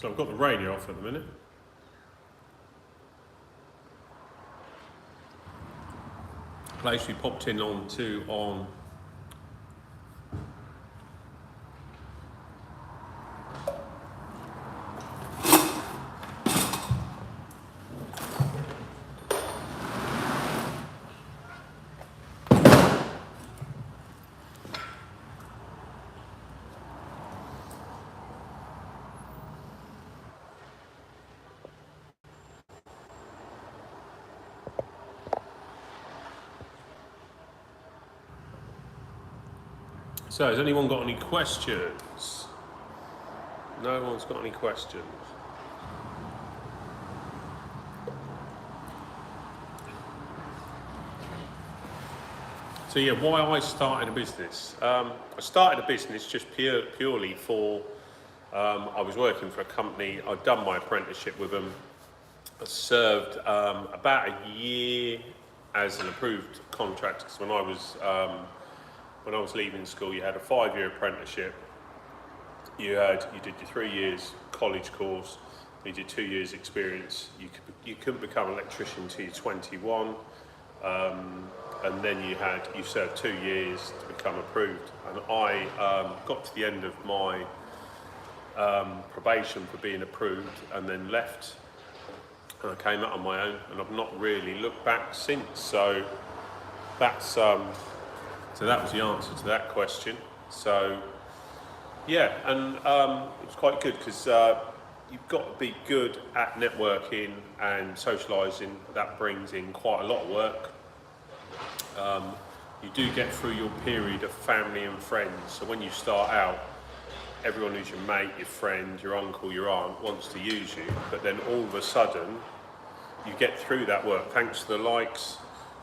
So I've got the radio off at the minute. Place we popped in on. So has anyone got any questions? No one's got any questions. So yeah, why I started a business. I started a business just purely for, I was working for a company, I'd done my apprenticeship with them. I served about a year as an approved contractor, because when I was leaving school, you had a 5-year apprenticeship. You did your 3 years college course. You did 2 years experience. You couldn't become an electrician until you're 21, and then you served 2 years to become approved. And I got to the end of my probation for being approved, and then left. And I came out on my own, and I've not really looked back since. So that's so that was the answer to that question. So yeah, and it was quite good because you've got to be good at networking and socialising. That brings in quite a lot of work. You do get through your period of family and friends. So when you start out, everyone who's your mate, your friend, your uncle, your aunt wants to use you. But then all of a sudden, you get through that work thanks to the likes.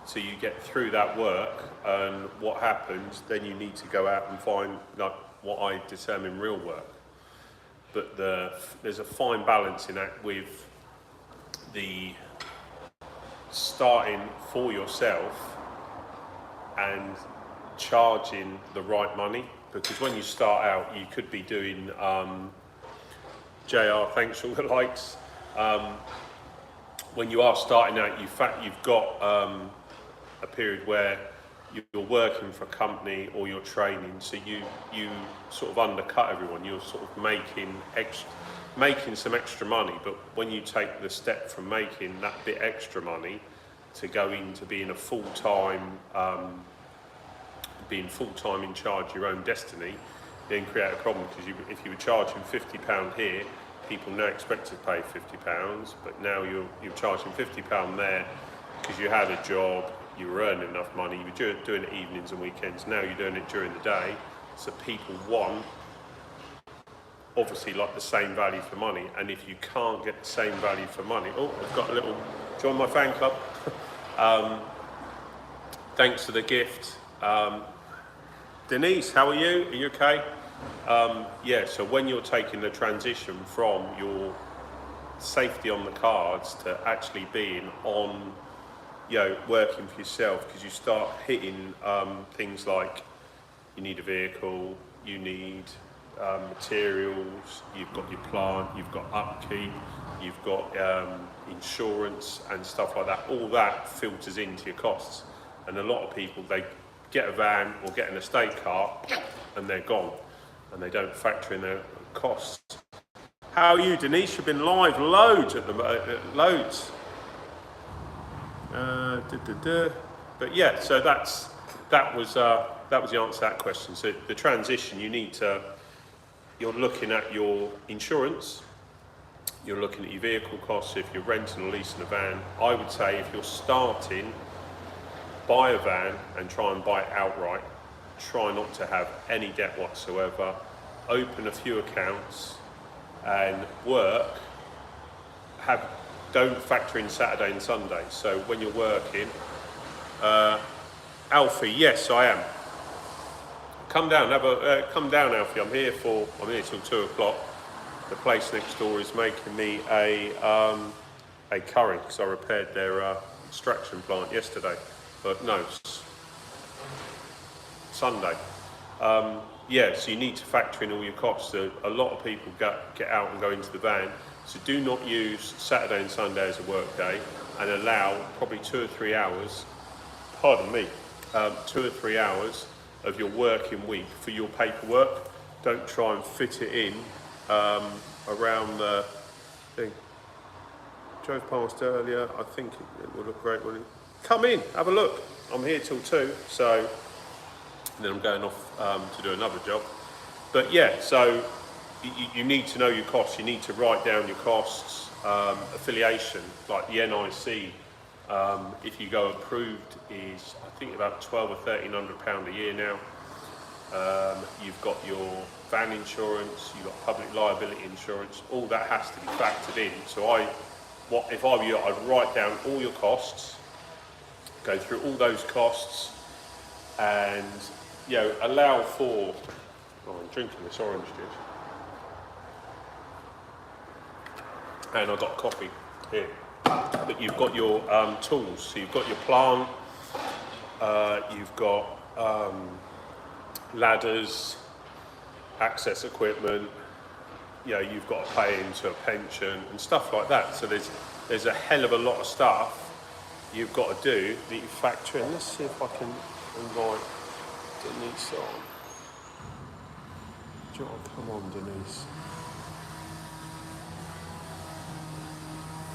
So you get through that work, and what happens, then you need to go out and find like what I determine real work. But there's a fine balance in that with the starting for yourself and charging the right money, because when you start out, you could be doing JR, thanks for all the likes. When you are starting out, you've got a period where you're working for a company or you're training, so you sort of undercut everyone. You're sort of making some extra money, but when you take the step from making that bit extra money to go into being full-time in charge of your own destiny, then create a problem, because if you were charging £50 here, people now expect to pay £50, but now you're charging £50 there because you had a job, you were earning enough money, you were doing it evenings and weekends. Now you're doing it during the day, so people want, obviously, like the same value for money. And if you can't get the same value for money, I've got a little, join my fan club. Thanks for the gift. Denise, how are you? Are you okay? Yeah, so when you're taking the transition from your safety on the cards to actually being on, working for yourself, because you start hitting things like you need a vehicle, you need materials, you've got your plant, you've got upkeep, you've got insurance and stuff like that. All that filters into your costs. And a lot of people, they get a van or get an estate car and they're gone, and they don't factor in their costs. How are you, Denise? You've been live loads at the loads. But yeah, so that was the answer to that question. So the transition, you're looking at your insurance, you're looking at your vehicle costs. If you're renting or leasing a van, I would say if you're starting, buy a van and try and buy it outright. Try not to have any debt whatsoever. Open a few accounts and work. Don't factor in Saturday and Sunday. So when you're working, Alfie, yes, I am. Come down, Alfie. I'm here till 2 o'clock. The place next door is making me a curry, because I repaired their extraction plant yesterday. But no, Sunday. Yeah, so you need to factor in all your costs. So a lot of people get out and go into the van. So do not use Saturday and Sunday as a work day, and allow probably 2 or 3 hours, pardon me, 2 or 3 hours of your working week for your paperwork. Don't try and fit it in around the thing. Drove past earlier. I think it will look great. Come in, have a look. I'm here till 2, so and then I'm going off to do another job. But yeah, so you need to know your costs. You need to write down your costs. Affiliation, like the NIC, if you go approved, is I think about £1,200 or £1,300 a year now. You've got your van insurance, you've got public liability insurance. All that has to be factored in. So if I were you, I'd write down all your costs, go through all those costs, and allow for. Oh, I'm drinking this orange juice, and I've got coffee here. But you've got your tools. So you've got your plant. You've got ladders, access equipment. You've got to pay into a pension and stuff like that. So there's a hell of a lot of stuff you've got to do that you factor in. Let's see if I can invite Denise on. Come on, Denise.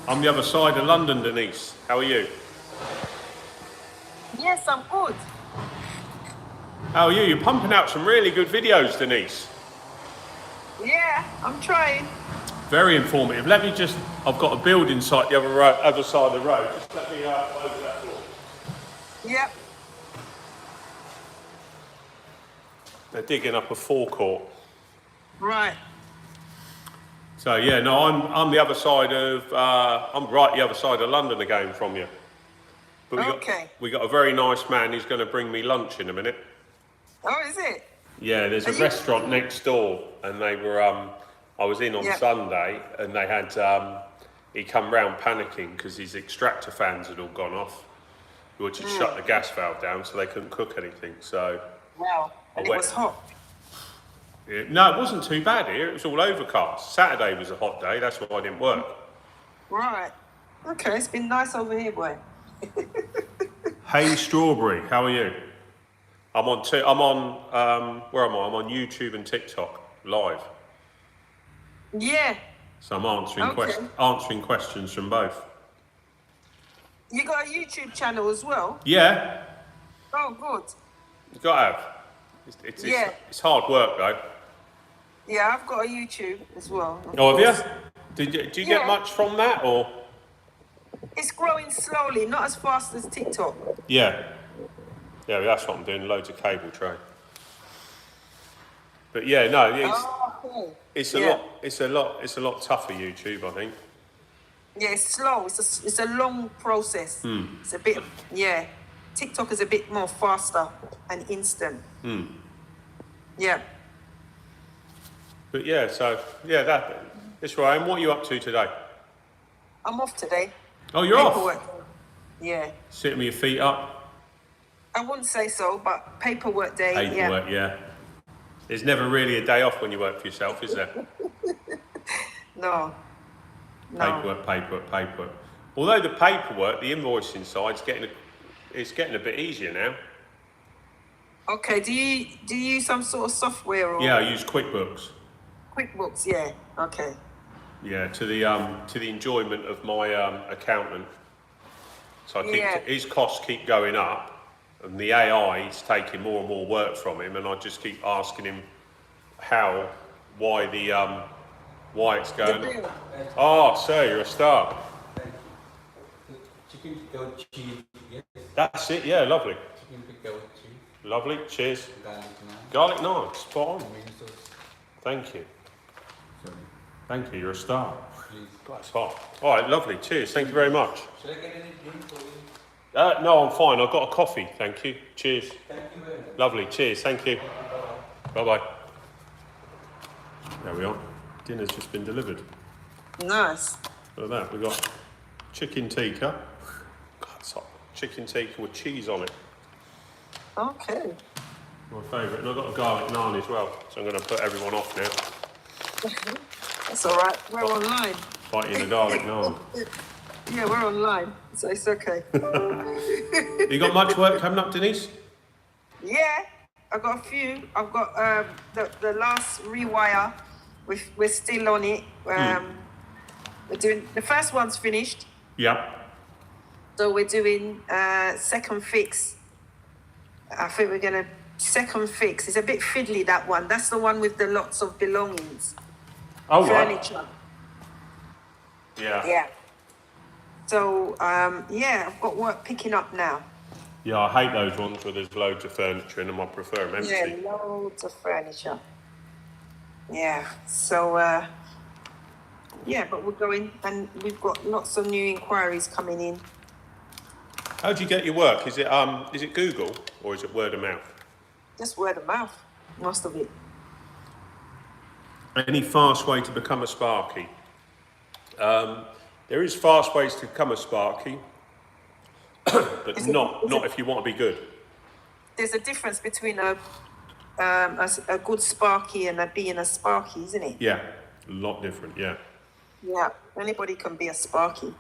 I'm the other side of London, Denise. How are you? Yes, I'm good. How are you? You're pumping out some really good videos, Denise. Yeah, I'm trying. Very informative. I've got a building site the other side of the road. Just let me close that door. Yep. They're digging up a forecourt. Right. So yeah, no, I'm the other side of, I'm right the other side of London again from you. But we got a very nice man who's going to bring me lunch in a minute. Oh, is it? Yeah, there's a restaurant next door, and they were, I was in on Sunday, and they had, he come round panicking because his extractor fans had all gone off, which had shut the gas valve down, so they couldn't cook anything. So wow, and it was hot. Yeah, no, it wasn't too bad here. It was all overcast. Saturday was a hot day. That's why I didn't work. Right. Okay, it's been nice over here, boy. Hey, Strawberry, how are you? I'm on. Where am I? I'm on YouTube and TikTok live. Yeah. So I'm answering questions from both. You got a YouTube channel as well? Yeah. Oh, good. You got to have. It's hard work though. Yeah, I've got a YouTube as well. Oh, have you? Do you get much from that, or? It's growing slowly, not as fast as TikTok. Yeah, that's what I'm doing. Loads of cable tray. But yeah, no, it's a lot tougher YouTube, I think. Yeah, it's slow. It's a long process. It's a bit, TikTok is a bit more faster and instant. Yeah. But yeah, that's right. And what are you up to today? I'm off today. Oh, you're Paperwork. off? Yeah. Sitting with your feet up? I wouldn't say so, but paperwork day. Paperwork, yeah. There's never really a day off when you work for yourself, is there? No. Paperwork. Although the paperwork, the invoicing side's getting a bit easier now. Okay. Do you use some sort of software or? Yeah, I use QuickBooks. QuickBooks, yeah. Okay. Yeah, to the enjoyment of my accountant. So his costs keep going up, and the AI is taking more and more work from him, and I just keep asking him why it's going up. Oh, sir, you're a star. Chicken tikka with cheese, yes. That's it, yeah, lovely. Chicken tikka with cheese. Lovely, cheers. Garlic naan. Garlic naan, spot on. Tomato sauce. Thank you. Sorry. Thank you, you're a star. Please. That's hot. All right, lovely, cheers, thank you very much. Shall I get any drink for you? No, I'm fine, I've got a coffee, thank you. Cheers. Thank you very much. Lovely, cheers, thank you. Bye-bye. There we are. Dinner's just been delivered. Nice. Look at that, we've got chicken tikka. God, it's hot. Chicken tikka with cheese on it. Okay. My favourite. And I've got a garlic naan as well, so I'm going to put everyone off now. That's all right. We're online. Biting the garlic naan. Yeah, we're online, so it's okay. You got much work coming up, Denise? Yeah, I've got a few. I've got the last rewire. We're still on it. We're doing the first one's finished, Yeah. so we're doing second fix. I think we're gonna second fix. It's a bit fiddly, that one. That's the one with the lots of belongings, Oh, right. furniture. Yeah. Yeah. So yeah, I've got work picking up now. Yeah, I hate those ones where there's loads of furniture in them. I prefer them empty. Yeah, loads of furniture. Yeah. So yeah, but we're going, and we've got lots of new inquiries coming in. How do you get your work? Is it Google or is it word of mouth? Just word of mouth, most of it. Any fast way to become a Sparky? There is fast ways to become a Sparky, but not if you want to be good. There's a difference between a good Sparky and being a Sparky, isn't it? Yeah, a lot different, yeah. Yeah, anybody can be a Sparky.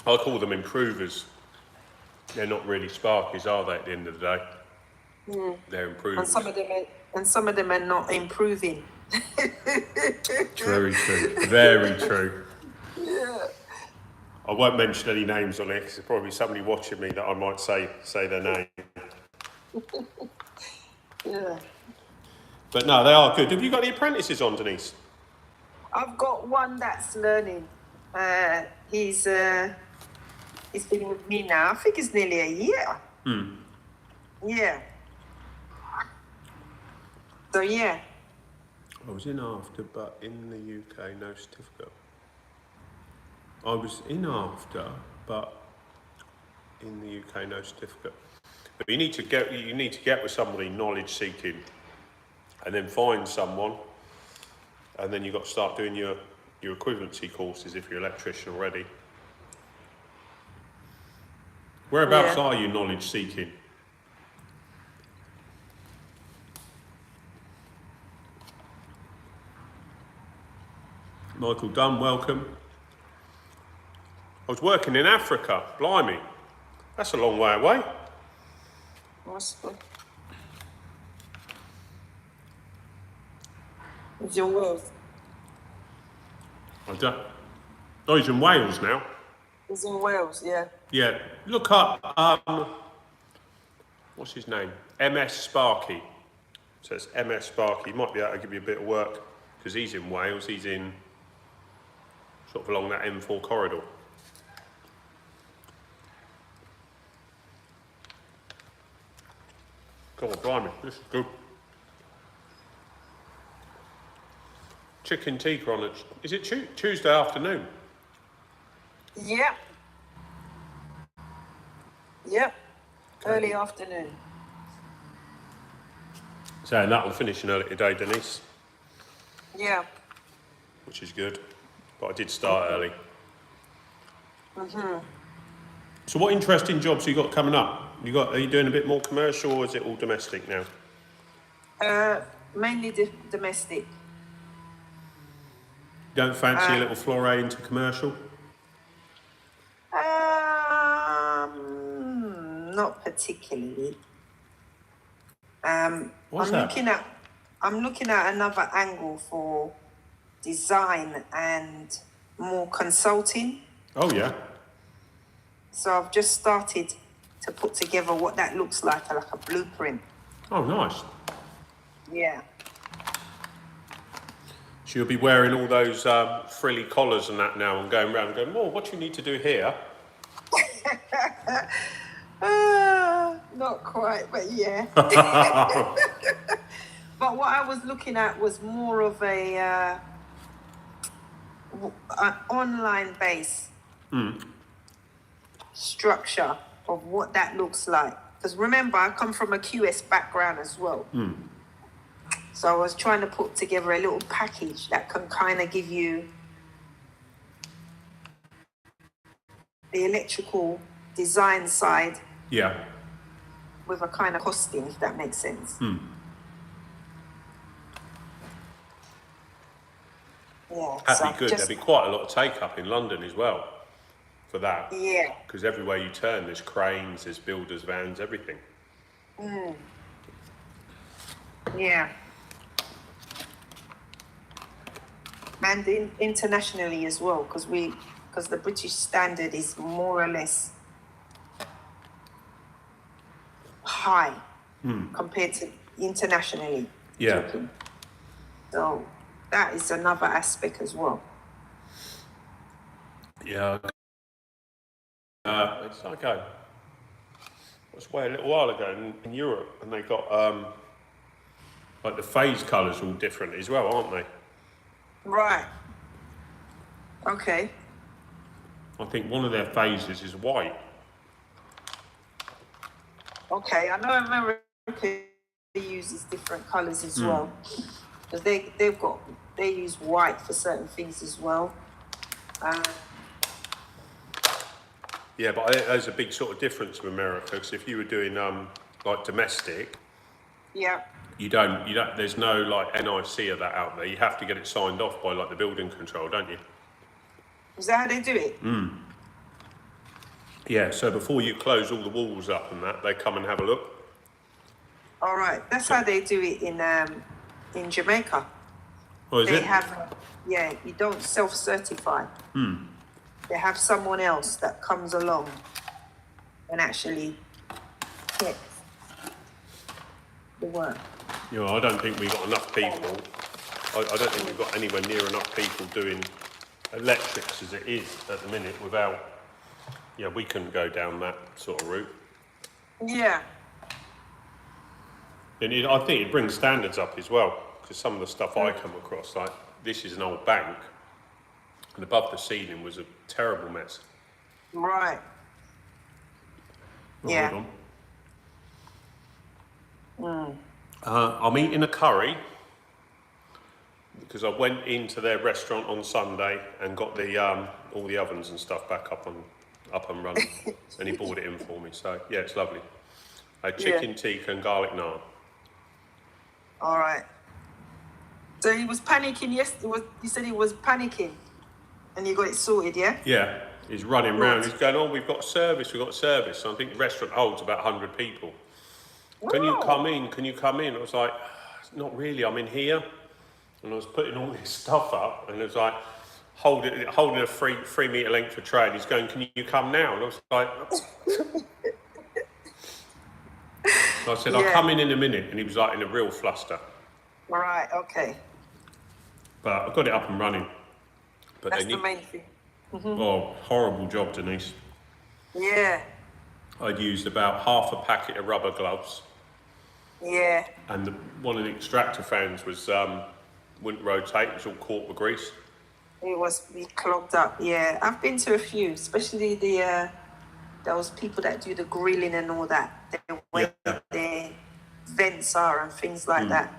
I call them improvers. They're not really Sparkies, are they, at the end of the day? Mm. They're And improvers. some of them are not improving. Very true, very true. Yeah. I won't mention any names on it because there's probably somebody watching me that I might say their name. Yeah. But no, they are good. Have you got any apprentices on, Denise? I've got one that's learning. He's been with me now. I think it's nearly a year. Yeah. So yeah. I was in after, but in the UK, no certificate. I was in after, but in the UK, no certificate. But you need to get with somebody knowledge seeking, and then find someone, and then you've got to start doing your equivalency courses if you're an electrician already. Whereabouts are you knowledge seeking? Michael Dunn, welcome. I was working in Africa, blimey. That's a long way away. What's your Wales? Oh, he's in Wales now. He's in Wales, yeah. Yeah, look up, what's his name? MS Sparky. So it's MS Sparky. He might be able to give you a bit of work because he's in Wales. He's in sort of along that M4 corridor. God, blimey, this is good. Chicken tikka on it. Is it Tuesday afternoon? Yep. Yep. Early afternoon. So and that'll finish early today, Denise, Yeah. which is good. But I did start early. So what interesting jobs you got coming up? Are you doing a bit more commercial or is it all domestic now? Mainly domestic. Don't fancy a little foray into commercial? Not particularly. What's that? I'm looking at another angle for design and more consulting. Oh yeah. So I've just started to put together what that looks like a blueprint. Oh nice. Yeah. So you'll be wearing all those frilly collars and that now and going around and going, oh, what do you need to do here? Not quite, but yeah. But what I was looking at was more of an online base structure of what that looks like. Because remember, I come from a QS background as well. So I was trying to put together a little package that can kind of give you the electrical design side Yeah. with a kind of costing, if that makes sense. Yeah, so That'd I've be good. just, There'd be quite a lot of take up in London as well for that. yeah, Because everywhere you turn, there's cranes, there's builders' vans, everything. yeah. And internationally as well, because the British standard is more or less high compared to internationally. Yeah. Talking. So that is another aspect as well. Yeah. It's like I was away a little while ago in Europe, and they got like the phase colours are all different as well, aren't they? Right. Okay. I think one of their phases is white. Okay. I know America uses different colours as well, because they use white for certain things as well. Yeah, but I think there's a big sort of difference with America, because if you were doing like domestic, Yeah. you don't, there's no like NIC of that out there. You have to get it signed off by like the building control, don't you? Is that how they do it? Yeah, so before you close all the walls up and that, they come and have a look. All right. That's how they do it in Jamaica. Oh, is They it? have, yeah, you don't self-certify. They have someone else that comes along and actually checks the work. You know, I don't think we've got enough people. I don't think we've got anywhere near enough people doing electrics as it is at the minute without, yeah, we couldn't go down that sort of route. Yeah. And I think it brings standards up as well, because some of the stuff I come across, like this is an old bank, and above the ceiling was a terrible mess. Right. Oh, Yeah. hold on. I'm eating a curry because I went into their restaurant on Sunday and got the all the ovens and stuff back up and running, and he brought it in for me. So yeah, it's lovely. Chicken tikka and garlic naan. All right. So he was panicking yesterday. You said he was panicking, and you got it sorted, yeah? Yeah, he's running round. He's going, "Oh, we've got service. We've got service." So I think the restaurant holds about 100 people. Can you come in? Can you come in? I was like, "Not really. I'm in here." And I was putting all this stuff up, and it was like holding a 3 metre length of tray. And he's going, "Can you come now?" And I was like, I said, "I'll come in a minute," and he was like in a real fluster. Right. Okay. But I got it up and running. But That's the main thing. Oh, horrible job, Denise. Yeah. I'd used about half a packet of rubber gloves, Yeah. and one of the extractor fans was wouldn't rotate. It was all caught with grease. It was clogged up. Yeah. I've been to a few, especially those people that do the grilling and all that. Where their vents are and things like that.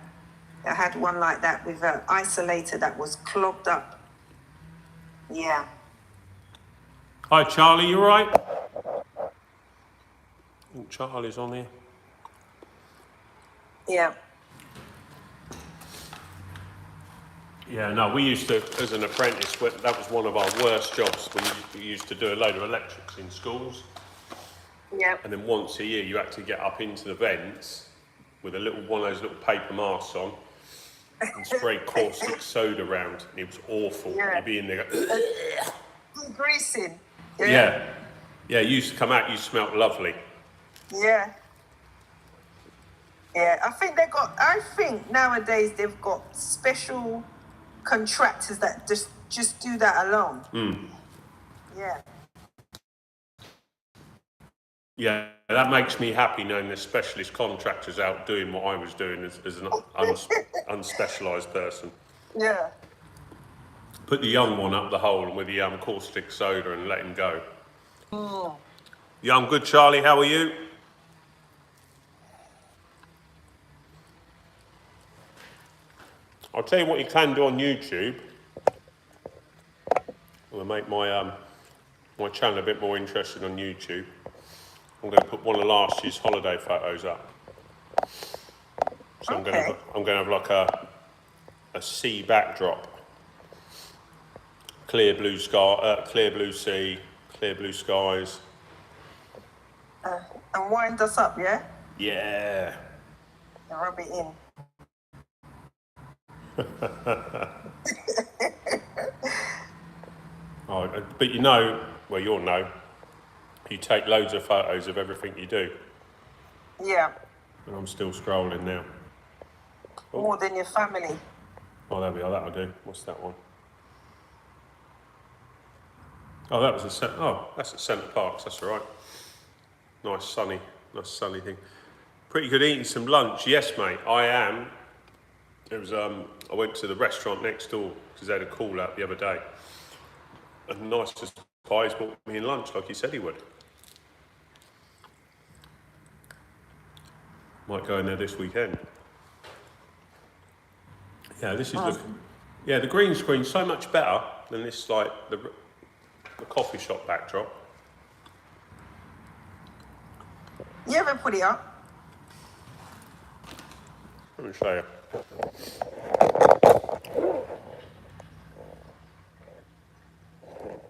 I had one like that with an isolator that was clogged up. Yeah. Hi, Charlie. You all right? Oh, Charlie's on here. Yeah. Yeah, no, we used to, as an apprentice, that was one of our worst jobs. We used to do a load of electrics in schools. Yeah. And then once a year, you had to get up into the vents with one of those little paper masks on and spray caustic soda around. And it was awful. Yeah. You'd be in there going, Greasing. yeah. Yeah, you used to come out, you smelt lovely. Yeah. Yeah. I think nowadays they've got special contractors that just do that alone. Yeah. Yeah, that makes me happy knowing there's specialist contractors out doing what I was doing as an unspecialised person. Yeah. Put the young one up the hole with the caustic soda and let him go. Yeah, I'm good, Charlie. How are you? I'll tell you what you can do on YouTube. I'm going to make my my channel a bit more interesting on YouTube. I'm going to put one of last year's holiday photos up. So Okay. I'm going to have like a sea backdrop, clear blue sky, clear blue sea, clear blue skies. And wind us up, yeah? Yeah. And rub it in. Oh, but you know, well, you'll know. You take loads of photos of everything you do, Yeah. and I'm still scrolling now. More than your family. Oh, there we are. That'll do. What's that one? Oh, that was that's at Centre Parks. That's all right. Nice sunny thing. Pretty good eating some lunch. Yes, mate. I am. It was. I went to the restaurant next door because they had a call out the other day. And nice surprise bought me in lunch like he said he would. Might go in there this weekend. Yeah, this is looking. Yeah, the green screen's so much better than this, like the coffee shop backdrop. You ever put it up? Let me show you.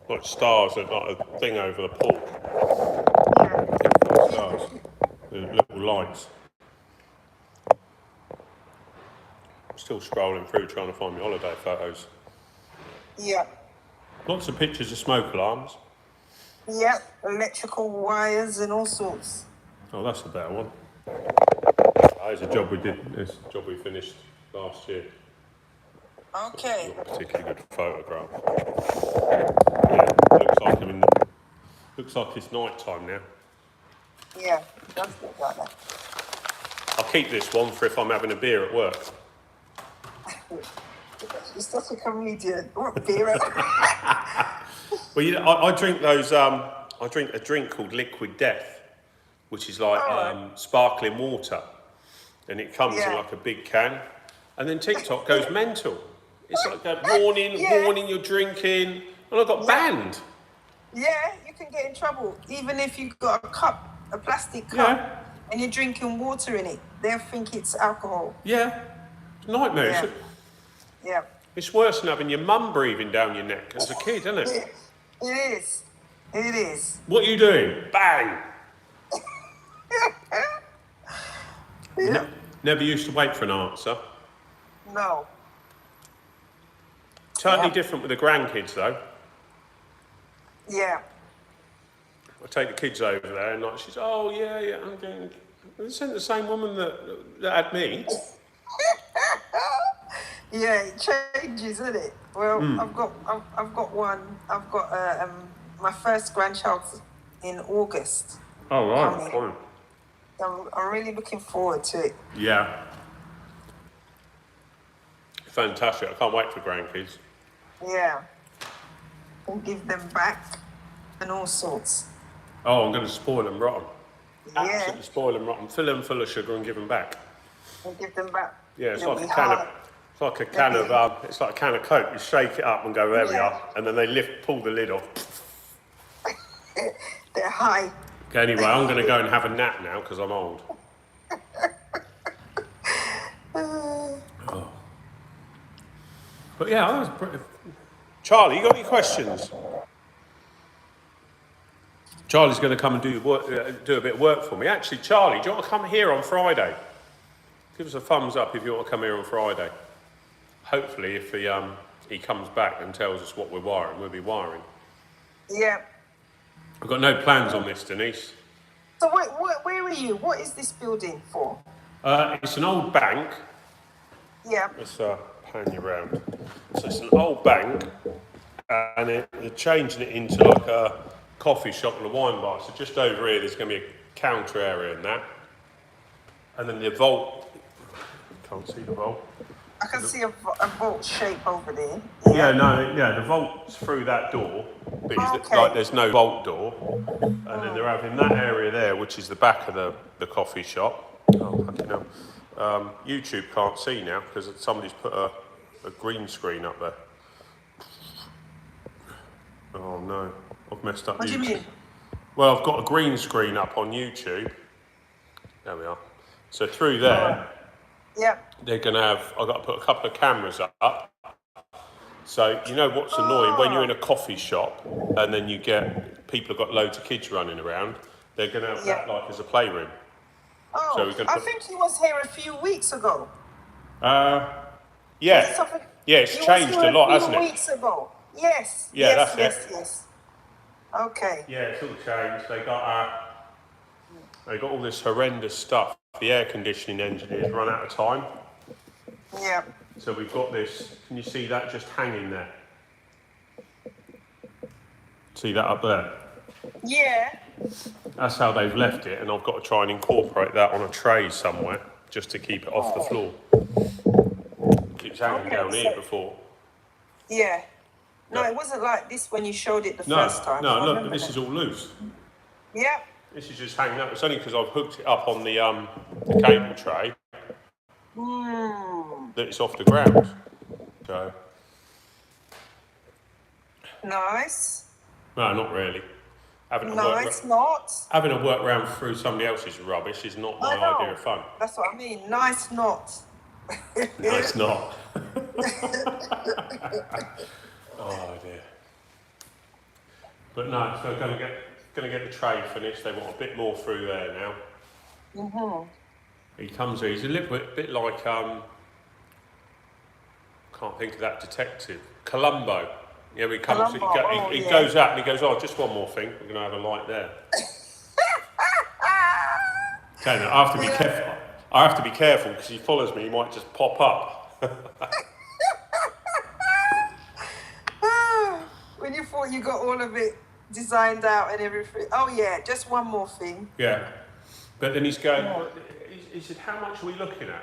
Like stars, like a thing over the pool. Yeah. Stars, the little lights. I'm still scrolling through trying to find my holiday photos. Yeah. Lots of pictures of smoke alarms. Yeah. Electrical wires and all sorts. Oh, that's a better one. It's a job we did. It's a job we finished last year. Okay. Not a particularly good photograph. Yeah, looks like it's night time now. Yeah. It does look like that. I'll keep this one for if I'm having a beer at work. You're such a comedian. What beer? Well, you know, I drink those. I drink a drink called Liquid Death, which is like sparkling water, and it comes in like a big can. And then TikTok goes mental. It's like that warning, you're drinking, and I got banned. Yeah, you can get in trouble even if you've got a plastic cup, and you're drinking water in it. They'll think it's alcohol. Yeah, nightmare. Yeah. Yeah. It's worse than having your mum breathing down your neck as a kid, isn't it? It is. It is. What are you doing? Bang! Yeah. Never used to wait for an answer. No. Totally different with the grandkids, though. Yeah. I take the kids over there, and like she's, oh yeah, I'm going. This isn't the same woman that had me. Yeah, it changes, isn't it? Well, I've got one. I've got my first grandchild in August. Oh right, fine. I'm really looking forward to it. Yeah. Fantastic. I can't wait for grandkids. Yeah. And give them back and all sorts. Oh, I'm going to spoil them rotten. Yeah. Absolutely spoil them rotten. Fill them full of sugar and give them back. And give them back. Yeah, it's It'll like a be can of. hard. It's like a can of. It's like a can of Coke. You shake it up and go, there we are, and then they pull the lid off. They're high. Okay, anyway, I'm going to go and have a nap now because I'm old. Oh. But yeah, that was pretty. Charlie, you got any questions? Charlie's going to come and do a bit of work for me. Actually, Charlie, do you want to come here on Friday? Give us a thumbs up if you want to come here on Friday. Hopefully, if he comes back and tells us what we're wiring, we'll be wiring. Yeah. I've got no plans on this, Denise. So where are you? What is this building for? It's an old bank. Yeah. Let's pan you round. So it's an old bank, and they're changing it into like a coffee shop and a wine bar. So just over here, there's going to be a counter area and that. And then the vault. Can't see the vault. I can see a vault shape over there. The vault's through that door, but there's no vault door. And then they're having that area there, which is the back of the coffee shop. Oh, fucking hell. YouTube can't see now because somebody's put a green screen up there. Oh no, I've messed up. What do you mean? Well, I've got a green screen up on YouTube. There we are. So through there, Yep. they're going to have, I've got to put a couple of cameras up. So you know what's annoying? When you're in a coffee shop and then you get, people have got loads of kids running around, they're going to have that like as a playroom. Oh, So we're gonna I put- think he was here a few weeks ago. Yeah. Yeah, it's He changed was here a lot, few hasn't it? weeks ago. Yes. Yeah, yes, that's yes, yes. Okay. Yeah, it's all changed. They got all this horrendous stuff. The air conditioning engineers run out of time. Yeah. So we've got this, can you see that just hanging there? See that up there? Yeah. That's how they've left it, and I've got to try and incorporate that on a tray somewhere, just to keep it off the floor. It keeps hanging Okay, down here so- before. Yeah. No, Yeah. it wasn't like this when you showed it the No, first time. I no, look, remember this that. is all loose. Yeah. This is just hanging up. It's only because I've hooked it up on the cable tray that it's off the ground. So, Nice. no, not really. No, it's not. Having a work round through somebody else's rubbish is not my I know. idea of fun. That's what I mean. Nice not. No, it's not. Oh dear. But no, so gonna get the tray finished. They want a bit more through there now. He comes here. He's a little bit like can't think of that detective. Columbo. Yeah, he comes. Columbo, He yeah. goes out and he goes, oh, just one more thing. We're gonna have a light there. Okay, now, I have to be careful. I have to be careful because he follows me. He might just pop up. When you thought you got all of it designed out and everything. Oh yeah, just one more thing. Yeah. But then he's going, he said, how much are we looking at?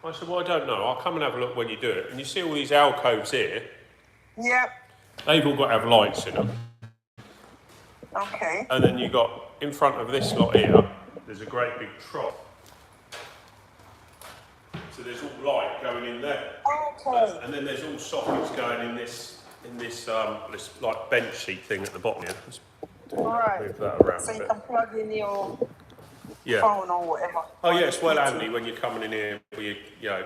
I said, well, I don't know. I'll come and have a look when you do it. And you see all these alcoves here, Yep. they've all got to have lights in them. Okay. And then you got, in front of this lot here, there's a great big trough. So there's all light going in there. Okay. And then there's all sockets going in this this like bench seat thing at the bottom here. Let's All right. move that around So a you bit. can plug in your Yeah. phone or whatever. Oh yeah, it's well handy when you're coming in here where you know,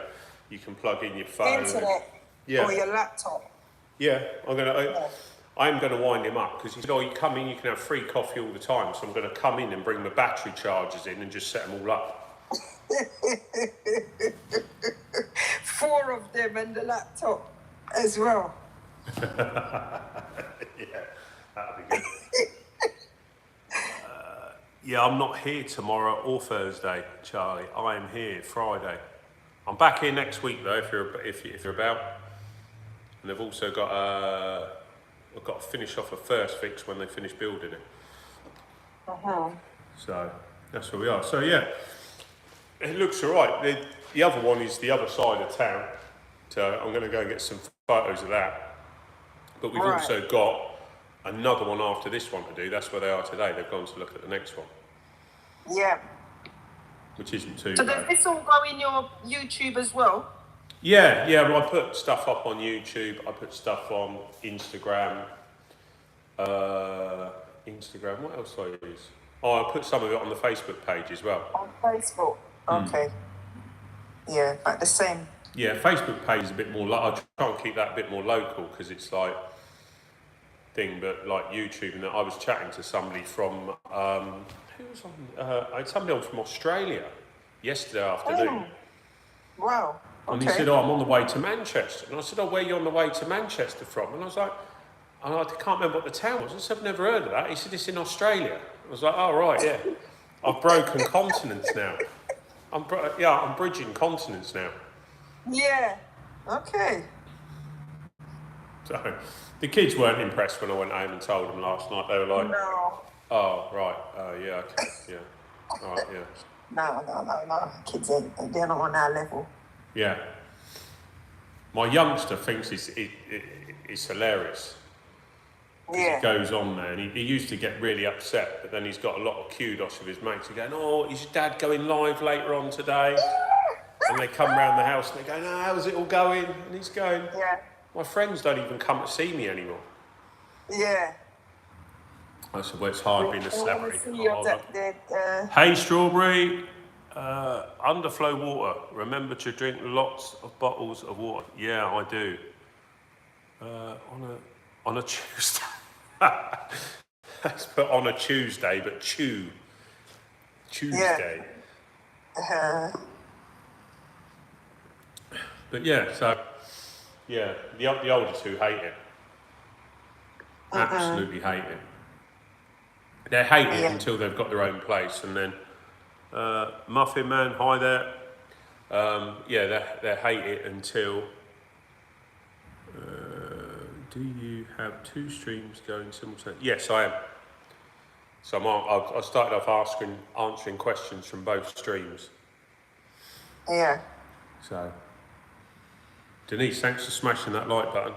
you can plug in your phone. Internet Yeah. or your laptop. Yeah, I'm gonna wind him up because he said, oh, you come in, you can have free coffee all the time. So I'm gonna come in and bring my battery chargers in and just set them all up. 4 of them and the laptop as well. Yeah, that'd be good. Yeah, I'm not here tomorrow or Thursday, Charlie. I am here Friday. I'm back here next week though, if you're about. And they've also got I've got to finish off a first fix when they finish building it. So that's where we are. So yeah, it looks alright. The other one is the other side of town. So I'm going to go and get some photos of that. But we've Right. also got another one after this one to do. That's where they are today. They've gone to look at the next one, Yeah. which isn't too So bad. does this all go in your YouTube as well? Yeah. Well, I put stuff up on YouTube. I put stuff on Instagram. Instagram. What else do I use? Oh, I put some of it on the Facebook page as well. On Facebook. Okay. Yeah, like the same. Yeah, Facebook page is a bit more. I try and keep that a bit more local because it's like thing. But like YouTube, and I was chatting to somebody from who was on? I had somebody on from Australia yesterday afternoon. Wow. And he said, oh, I'm on the way to Manchester. And I said, oh, where are you on the way to Manchester from? And I was like, I can't remember what the town was. I said, I've never heard of that. He said, it's in Australia. I was like, oh, right, yeah. I've broken continents now. I'm bridging continents now. Yeah. Okay. So the kids weren't impressed when I went home and told them last night. They were like, No. oh, right, yeah, okay, yeah. All right, yeah. No. Kids ain't, they're not on our level. Yeah. My youngster thinks it's hilarious. Yeah. He goes on there, and he used to get really upset, but then he's got a lot of kudos of his mates. He's going, oh, is your dad going live later on today? And they come round the house and they go, no, how's it all going? And he's going, Yeah. my friends don't even come to see me anymore. Yeah. I said, well, it's hard being a I want celebrity. to see your Hold on. that. Hey, Strawberry, underflow water. Remember to drink lots of bottles of water. Yeah, I do. On a Tuesday. Let's put on a Tuesday, but Tuesday. But yeah, so yeah, the older two hate it. Absolutely hate it. They hate it until they've got their own place, and then Muffin Man, hi there. They hate it until. Do you have two streams going simultaneously? Yes, I am. So I started off answering questions from both streams. Yeah. So, Denise, thanks for smashing that like button.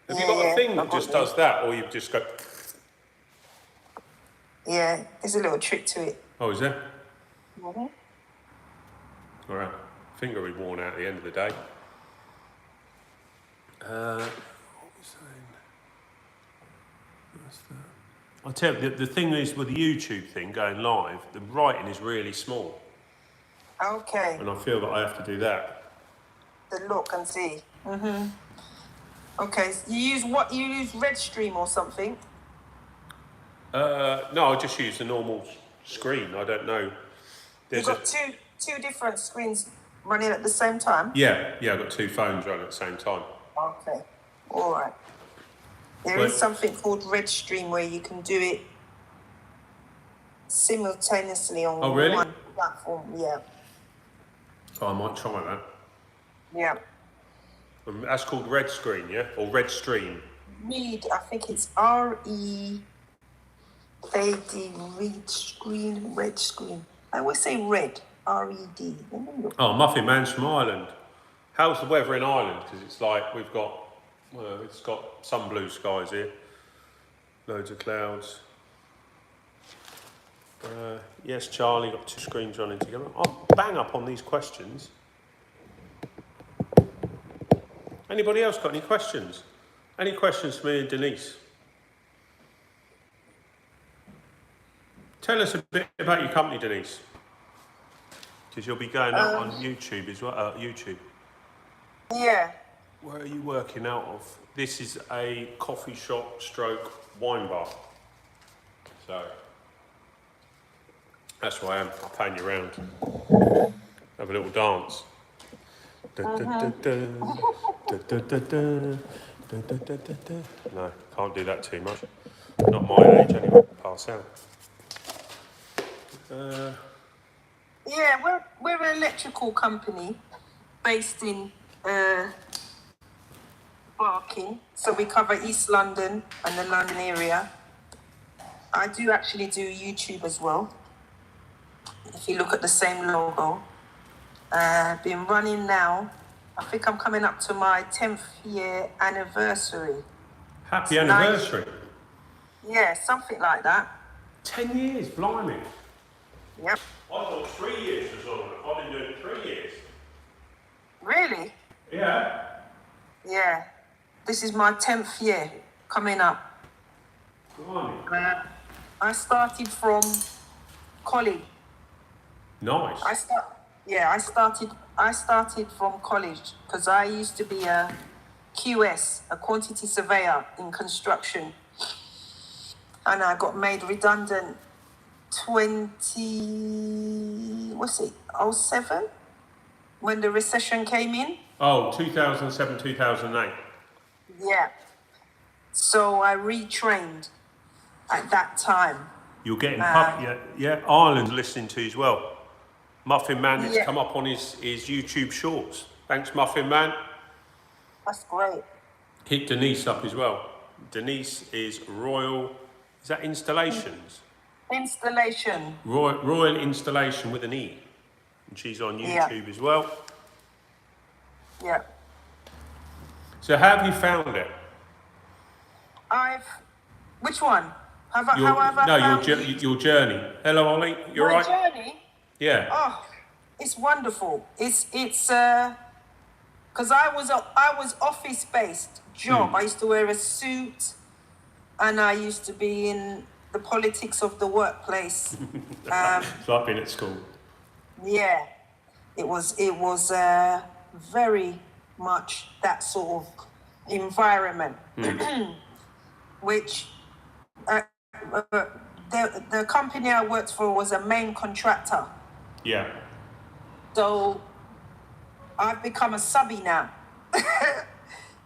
Have you got a thing that just does that, or you just go? Yeah, there's a little trick to it. Oh, is there? Mm-hmm. All right. I think it'll be worn out at the end of the day. What was saying? What's that? I'll tell you, the thing is with the YouTube thing going live, the writing is really small. Okay. And I feel that I have to do that. The look and see. Mm-hmm. Okay, so you use what? You use Redstream or something? No, I just use the normal screen. I don't know. You've got two different screens running at the same time? Yeah, I've got two phones running at the same time. Okay, all right. There is something called Redstream where you can do it simultaneously on one platform. Yeah. So I might try that. Yeah. That's called Red Screen, yeah? Or Red Stream. Read, I think it's READ, Red Screen. I always say red, RED. Oh, Muffin Man's from Ireland. How's the weather in Ireland? Because it's like it's got some blue skies here. Loads of clouds. Yes, Charlie, got two screens running together. I'll bang up on these questions. Anybody else got any questions? Any questions for me and Denise? Tell us a bit about your company, Denise. Because you'll be going out on YouTube as well. YouTube. Yeah. Where are you working out of? This is a coffee shop stroke wine bar. So that's where I am. I'll pan you around. Have a little dance. No, can't do that too much. Not my age anyway. Pass out. Yeah, we're an electrical company based in Barking, so we cover East London and the London area. I do actually do YouTube as well. If you look at the same logo, been running now. I think I'm coming up to my 10th year anniversary. Happy anniversary. Yeah, something like that. 10 years, blimey. Yep. I thought 3 years was on it. I've been doing it 3 years. Really? Yeah. Yeah. This is my 10th year coming up. Blimey. I started from college. Nice. I started from college because I used to be a QS, a quantity surveyor in construction. And I got made redundant 2007? When the recession came in? Oh, 2007, 2008. Yeah. So I retrained at that time. You're getting yeah. Ireland's listening to you as well. Muffin Man, it's come up on his YouTube shorts. Thanks, Muffin Man. That's great. Hit Denise up as well. Denise is Royal. Is that Installations? Installation. Royal Installation with an E. And she's on YouTube as well. Yeah. So how have you found it? Which one? How have I found your journey. Hello, Ollie. You're right. My journey? Yeah. Oh, it's wonderful. It's because I was office based job. I used to wear a suit, and I used to be in the politics of the workplace. It's like being at school. Yeah, it was very much that sort of environment, which the company I worked for was a main contractor. Yeah. So I've become a subby now.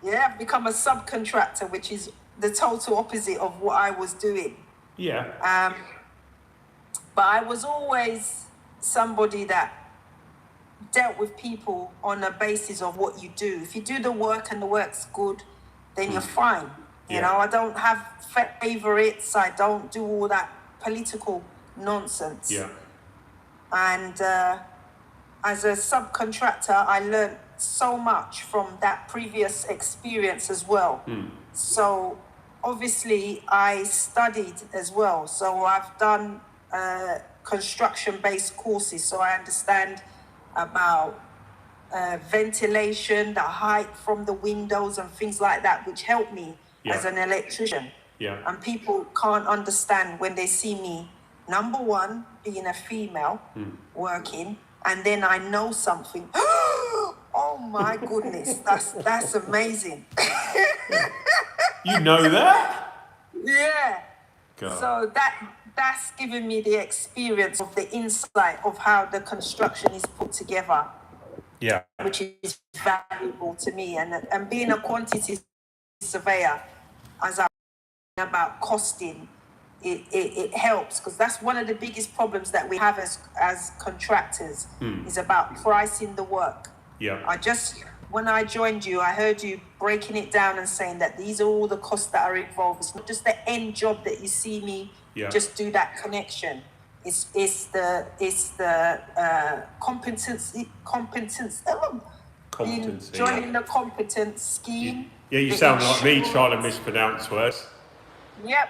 Yeah, I've become a subcontractor, which is the total opposite of what I was doing. Yeah. But I was always somebody that dealt with people on a basis of what you do. If you do the work and the work's good, then you're fine. You Yeah. know, I don't have favorites. I don't do all that political nonsense. Yeah. And as a subcontractor, I learned so much from that previous experience as well. So obviously I studied as well. So I've done construction-based courses. So I understand about ventilation, the height from the windows and things like that, which helped me as an electrician. Yeah. And people can't understand when they see me, number one, being a female working, and then I know something. Oh my goodness, that's amazing. You know that? Yeah. God. So that's given me the experience of the insight of how the construction is put together, Yeah. which is valuable to me. And being a quantity surveyor, as I about costing, it helps, because that's one of the biggest problems that we have as contractors is about pricing the work. Yeah. When I joined you, I heard you breaking it down and saying that these are all the costs that are involved. It's not just the end job that you see me just do that connection. It's the competency. Joining the competence scheme. Yeah, you the sound like me insurance. trying to mispronounce words. Yep.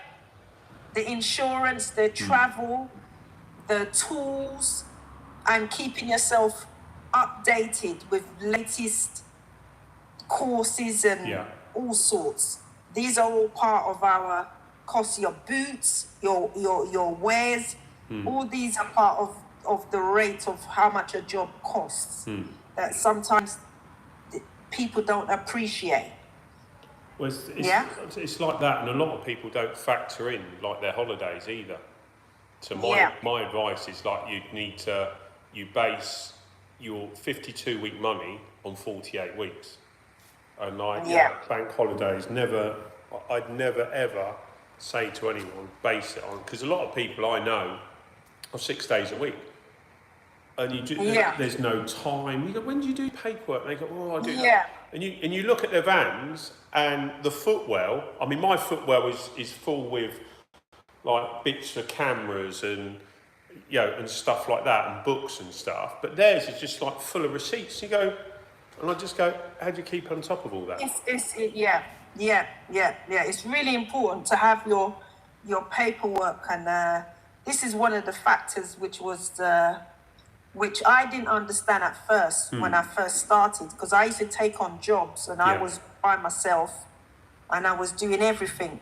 The insurance, the travel, the tools, and keeping yourself updated with latest courses and all sorts. These are all part of our costs. Your boots, your wares, all these are part of the rate of how much a job costs. That sometimes people don't appreciate. Well, it's like that, and a lot of people don't factor in like their holidays either. So my advice is like you base your 52-week money on 48 weeks, and bank holidays. I'd never ever say to anyone base it on, because a lot of people I know are 6 days a week. And there's no time. You go, when do you do paperwork? And they go, oh, I do that. And you look at their vans and the footwell. I mean, my footwell is full with like bits of cameras and and stuff like that, and books and stuff. But theirs is just like full of receipts. You go, and I just go, how do you keep on top of all that? It's really important to have your paperwork, and this is one of the factors which I didn't understand at first when I first started, because I used to take on jobs and I was by myself and I was doing everything.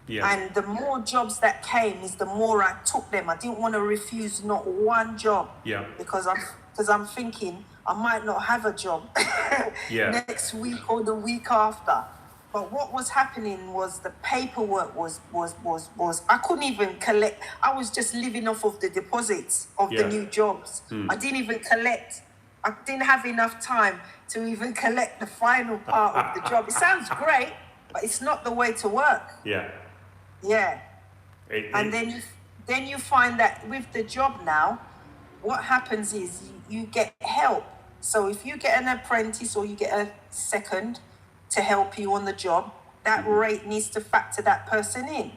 And the more jobs that came is the more I took them. I didn't want to refuse not one job because I'm thinking I might not have a job next week or the week after. But what was happening was the paperwork was I couldn't even collect. I was just living off of the deposits of the new jobs. I didn't even collect. I didn't have enough time to even collect the final part of the job. It sounds great, but it's not the way to work. And then you find that with the job now, what happens is you get help. So if you get an apprentice or you get a second to help you on the job, that rate needs to factor that person in.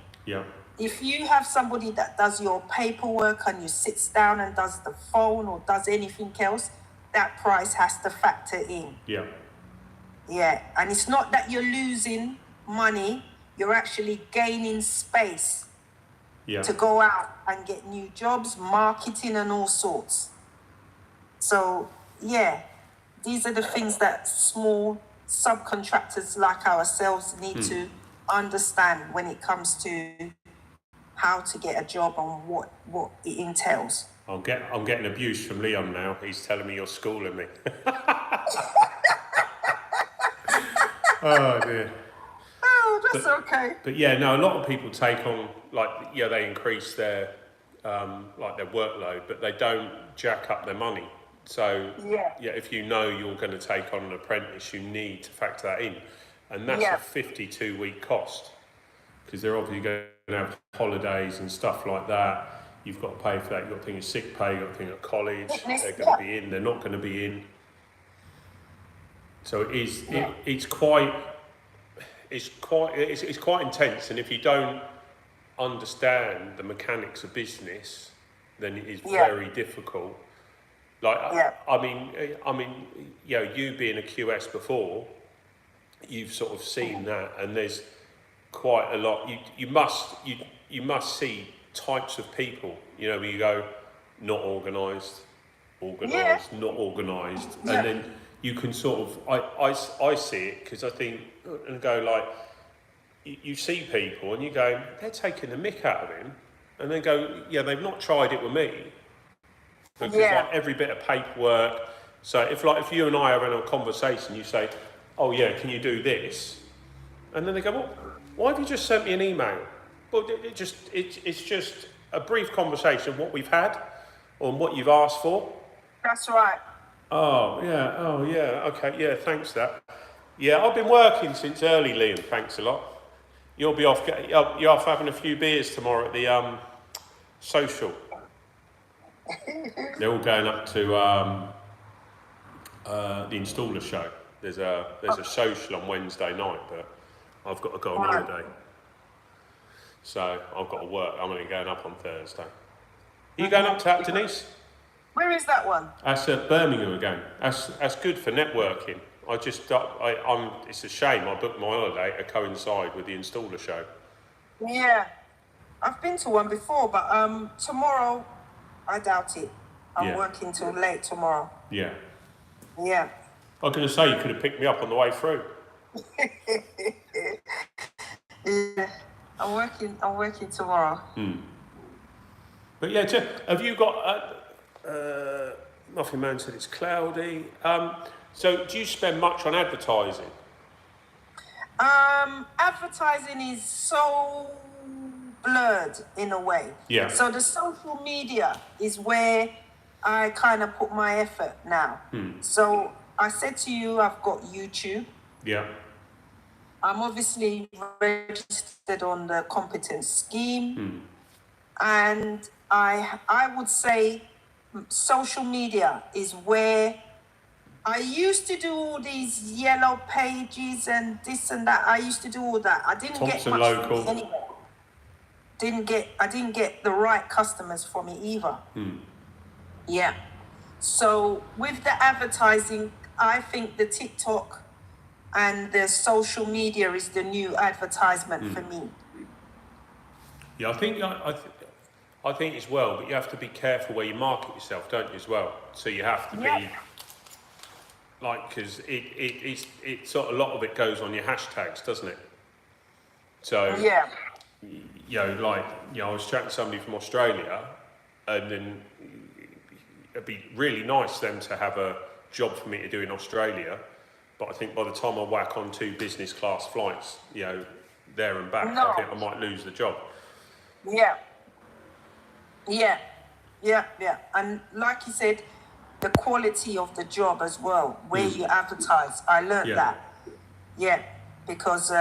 If you have somebody that does your paperwork and you sits down and does the phone or does anything else, that price has to factor in. And it's not that you're losing money, you're actually gaining space to go out and get new jobs, marketing and all sorts. So these are the things that small subcontractors like ourselves need to understand when it comes to how to get a job and what it entails. I'm getting abuse from Leon now. He's telling me you're schooling me. Oh dear. Oh, that's okay. But yeah, no, a lot of people take on, like, yeah, they increase their like their workload, but they don't jack up their money. So Yeah. if you know you're going to take on an apprentice, you need to factor that in, and that's Yeah. a 52-week cost, because they're obviously going to have holidays and stuff like that. You've got to pay for that. You've got to think of sick pay. You've got to think of college. They're going to be in. They're not going to be in. So it is. It's quite intense. And if you don't understand the mechanics of business, then it is very difficult. Like I mean, you know, you being a QS before, you've sort of seen that, and there's quite a lot. You must see types of people. You know, where you go, not organised, not organised, and then you can sort of I see it, because I think and go like, you see people and you go, they're taking the mick out of him, and then go, yeah, they've not tried it with me, because like every bit of paperwork. So if you and I are having a conversation, you say, oh yeah, can you do this? And then they go, well, why have you just sent me an email? Well, it's just a brief conversation of what we've had or what you've asked for. That's right. Oh yeah, okay, yeah, thanks for that. Yeah, I've been working since early, Liam, thanks a lot. You're off having a few beers tomorrow at the social. They're all going up to the installer show. There's a social on Wednesday night, but I've got to go on holiday. So I've got to work. I'm only going up on Thursday. Are you going up to that, Denise? Where is that one? That's at Birmingham again. That's good for networking. It's a shame I booked my holiday to coincide with the installer show. Yeah, I've been to one before, but tomorrow, I doubt it. I'm working till late tomorrow. Yeah. Yeah. I was going to say, you could have picked me up on the way through. Yeah, I'm working tomorrow. But yeah, have you got? Nothing Man said it's cloudy. So do you spend much on advertising? Advertising is so blurred in a way. Yeah. So the social media is where I kind of put my effort now. So I said to you, I've got YouTube. Yeah. I'm obviously registered on the competence scheme. And I would say social media is where I used to do all these yellow pages and this and that. I used to do all that. I didn't get much local. anyway. I didn't get the right customers for me either. Yeah. So with the advertising, I think the TikTok and the social media is the new advertisement for me. Yeah, I think as well, but you have to be careful where you market yourself, don't you, as well? So you have to be, like, because it's sort of, a lot of it goes on your hashtags, doesn't it? So, you know, like, you know, I was chatting to somebody from Australia, and then it'd be really nice them to have a job for me to do in Australia, but I think by the time I whack on 2 business class flights, you know, there and back, I think I might lose the job. Yeah. And like you said, the quality of the job as well, where you advertise. I learned that. Yeah, because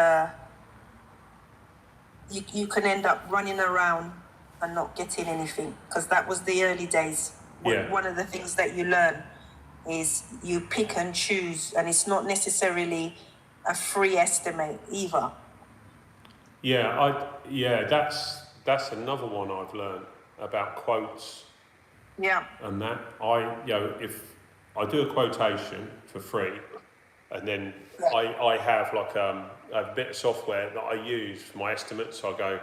you can end up running around and not getting anything, because that was the early days. One of the things that you learn is you pick and choose, and it's not necessarily a free estimate either. That's another one I've learned about quotes. Yeah. And that if I do a quotation for free, and then I have like a bit of software that I use for my estimates. So I go,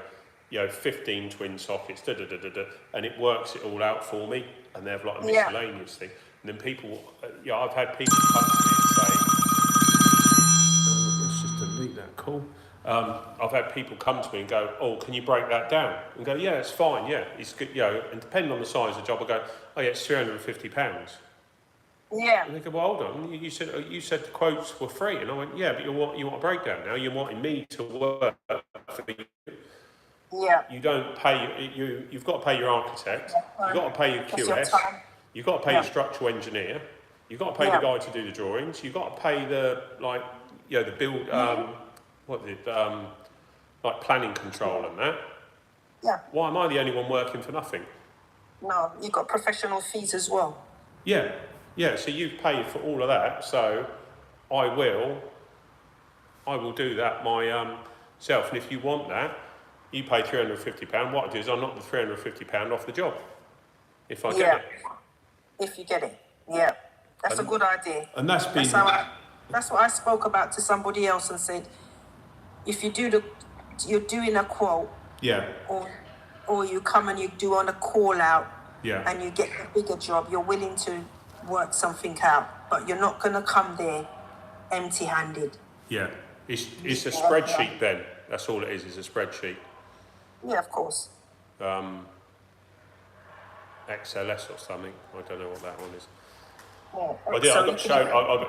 15 twin sockets, and it works it all out for me. And they have like a miscellaneous thing. And then people, I've had people come to me and say, let's just delete that call. I've had people come to me and go, "Oh, can you break that down?" And go, "Yeah, it's fine. Yeah, it's good." You know, and depending on the size of the job, I go, "Oh yeah, it's £350." Yeah. And they go, "Well, hold on. You said the quotes were free." And I went, "Yeah, but you want a breakdown now. You're wanting me to work for you. Yeah. You don't pay you've got to pay your architect. You've got to pay your That's your QS. time. You've got to pay Yeah. your structural engineer. You've got to pay the guy to do the drawings. You've got to pay the the build like planning control and that. Yeah. Why am I the only one working for nothing?" No, you got professional fees as well. Yeah, yeah. So you've paid for all of that. So I will do that myself. And if you want that, you pay £350. What I do is I knock the £350 off the job if I get it. If you get it. Yeah. That's a good idea. And that's been That's what I spoke about to somebody else and said, if you do you're doing a quote, yeah, or you come and you do on a call out, yeah, and you get the bigger job, you're willing to work something out, but you're not going to come there empty-handed. yeah. It's a spreadsheet, Ben. That's all it is a spreadsheet. Yeah, of course. XLS or something. I don't know what that one is. Yeah. I got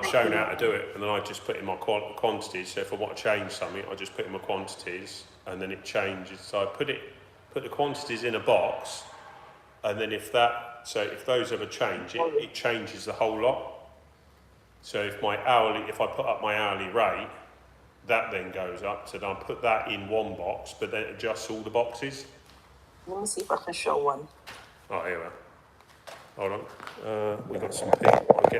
shown how to do it, and then I just put in my quantities. So if I want to change something, I just put in my quantities, and then it changes. So I put the quantities in a box, and then if those ever change, it changes the whole lot. So if I put up my hourly rate, that then goes up. So then I put that in one box, but then it adjusts all the boxes. Let me see if I can show one. Oh, here we are. Hold on. We've got some people. See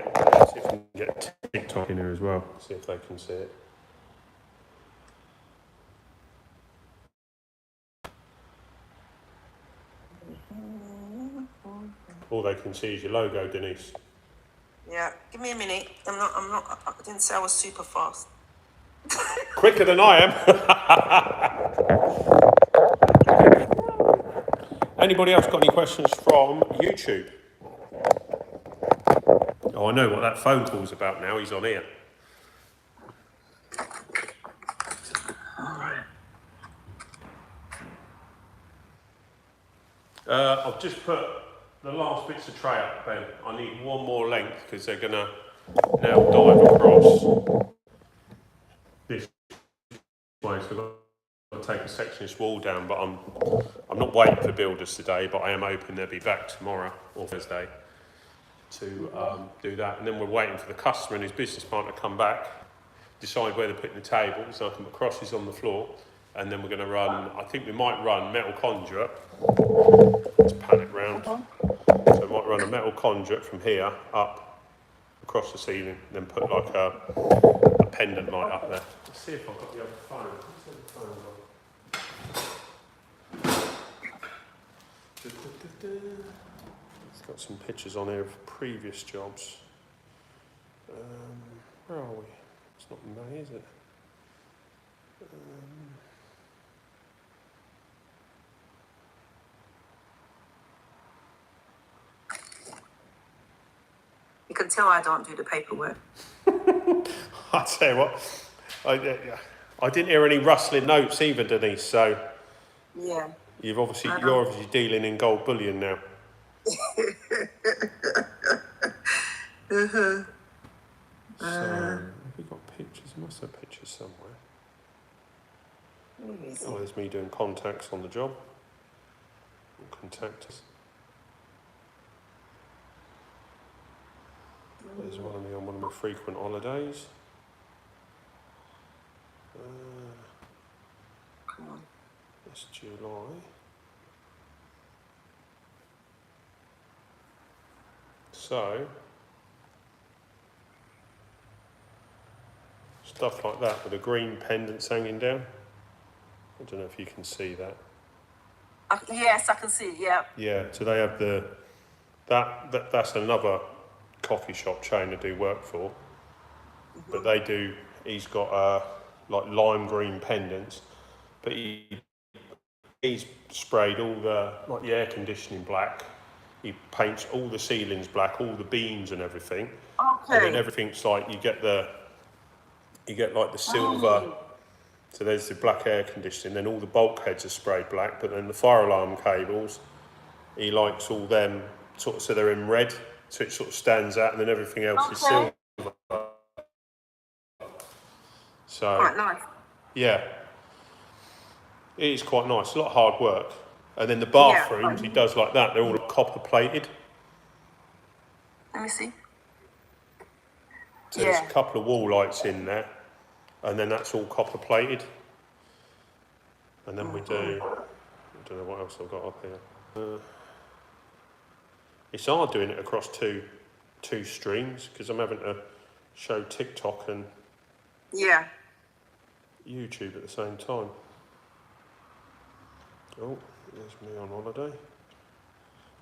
if we can get TikTok in here as well. See if they can see it. All they can see is your logo, Denise. Yeah, give me a minute. I didn't say I was super fast. Quicker than I am. Anybody else got any questions from YouTube? Oh, I know what that phone call's about now. He's on here. I've just put the last bits of tray up, Ben. I need one more length because they're going to now dive across this way. So I've got to take a section of this wall down, but I'm not waiting for builders today, but I am hoping they'll be back tomorrow or Thursday to do that. And then we're waiting for the customer and his business partner to come back, decide where they're putting the tables, so I can put crosses on the floor. And then we're going to run, I think we might run metal conduit. Let's pan it round. So we might run a metal conduit from here up across the ceiling, then put like a pendant light up there. Let's see if I've got the other phone. What's the other phone on? It's got some pictures on here of previous jobs. Where are we? It's not May, is it? You can tell I don't do the paperwork. I tell you what, I didn't hear any rustling notes either, Denise. So Yeah. you're obviously dealing in gold bullion now. So have we got pictures? I must have pictures somewhere. Oh, there's me doing contacts on the job. Contact us. There's one of me on one of my frequent holidays. Come on. That's July. So, stuff like that with the green pendants hanging down. I don't know if you can see that. Yes, I can see. Yeah. Yeah, so they have that's another coffee shop chain to do work for. But he's got like lime green pendants, but he's sprayed all the air conditioning black. He paints all the ceilings black, all the beams and everything. Okay. And then everything's like you get like the silver So there's the black air conditioning, then all the bulkheads are sprayed black, but then the fire alarm cables, he likes all them sort of, so they're in red, so it sort of stands out, and then everything else is silver. So Quite nice. yeah, it is quite nice. A lot of hard work. And then the bathrooms, he does like that. They're all copper plated. Let me see. So there's a couple of wall lights in there, and then that's all copper plated. And then we do, I don't know what else I've got up here. It's hard doing it across two streams because I'm having to show TikTok and YouTube at the same time. Oh, there's me on holiday.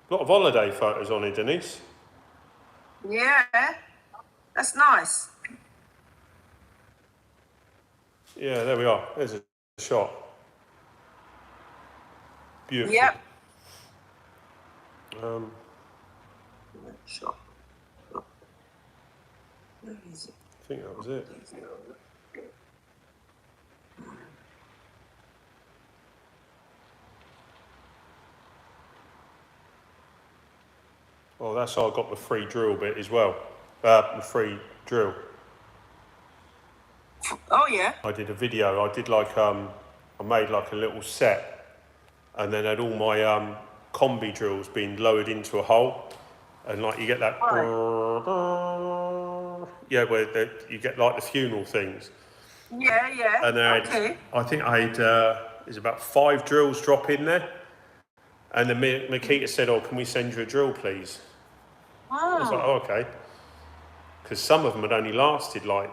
A lot of holiday photos on here, Denise. Yeah, that's nice. Yeah, there we are. There's a shot. Beautiful. Yep. Shop. Where is it? I think that was it. Oh, that's how I got the free drill bit as well. The free drill. Oh yeah. I did a video. I did like I made like a little set, and then had all my combi drills being lowered into a hole, and like you get that. Yeah, where you get like the funeral things. Yeah. And then I think I had there's about 5 drills drop in there, and then Makita said, "Oh, can we send you a drill, please?" I was like, "Oh, okay," because some of them had only lasted like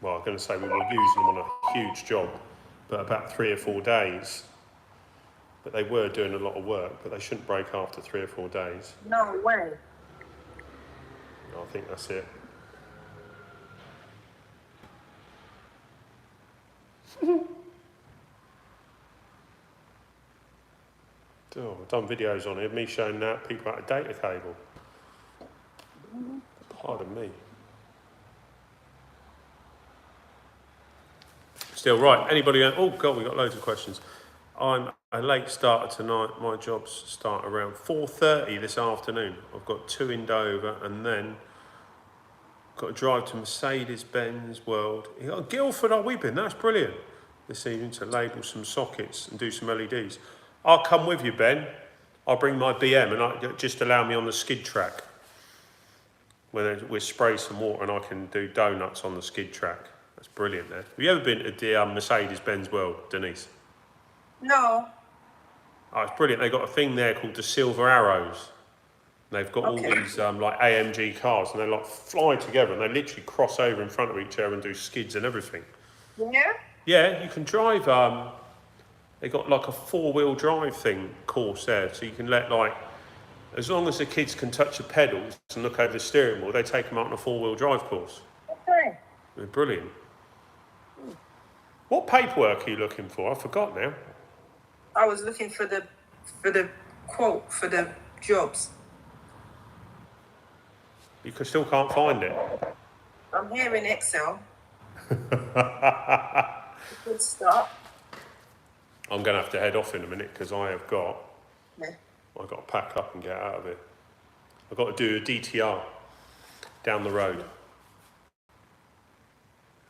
well, I'm going to say we were using them on a huge job, but about 3 or 4 days. But they were doing a lot of work, but they shouldn't break after 3 or 4 days. No way. I think that's it. Oh, I've done videos on it, me showing that people out a data cable. Pardon me. Still, right, anybody going, oh God, we've got loads of questions. I'm a late starter tonight. My jobs start around 4:30 this afternoon. I've got 2 in Dover, and then got to drive to Mercedes-Benz World. Guildford, we've been, that's brilliant. This evening to label some sockets and do some LEDs. I'll come with you, Ben. I'll bring my BM and just allow me on the skid track. When we spray some water and I can do donuts on the skid track. That's brilliant there. Have you ever been to the Mercedes-Benz World, Denise? No. Oh, it's brilliant. They've got a thing there called the Silver Arrows. They've got all these like AMG cars, and they like fly together, and they literally cross over in front of each other and do skids and everything. Yeah? Yeah, you can drive. They got like a 4-wheel drive course there, so you can let as long as the kids can touch the pedals and look over the steering wheel, they take them out on a 4-wheel drive course. Okay. They're brilliant. What paperwork are you looking for? I forgot now. I was looking for the quote for the jobs. You still can't find it. I'm here in Excel. Good start. I'm going to have to head off in a minute because I've got Yeah. to pack up and get out of here. I've got to do a DTR down the road.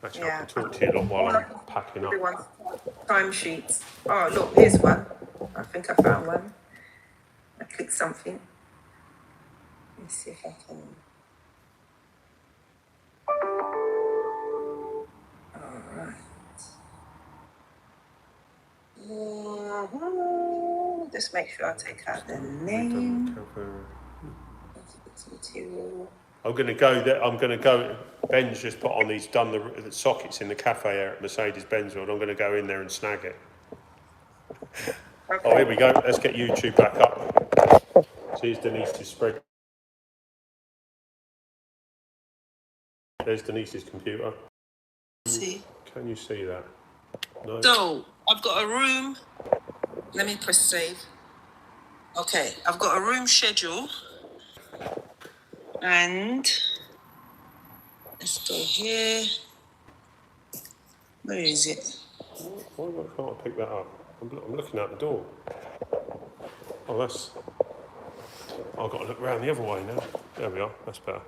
Actually, I can talk to you a lot while I'm packing up. Everyone's timesheets. Oh, look, here's one. I think I found one. I clicked something. Let me see if I can. Just make sure I take out the name. Material. I'm going to go there. I'm going to go. Ben's just put on. He's done the sockets in the cafe here at Mercedes-Benz World. I'm going to go in there and snag it. Okay. Oh, here we go. Let's get YouTube back up. So here's Denise's spread. There's Denise's computer. See. Can you see that? No. So I've got a room. Let me press save. Okay, I've got a room schedule. And let's go here. Where is it? Why can't I pick that up? I'm looking out the door. Oh, that's... I've got to look round the other way now. There we are, that's better.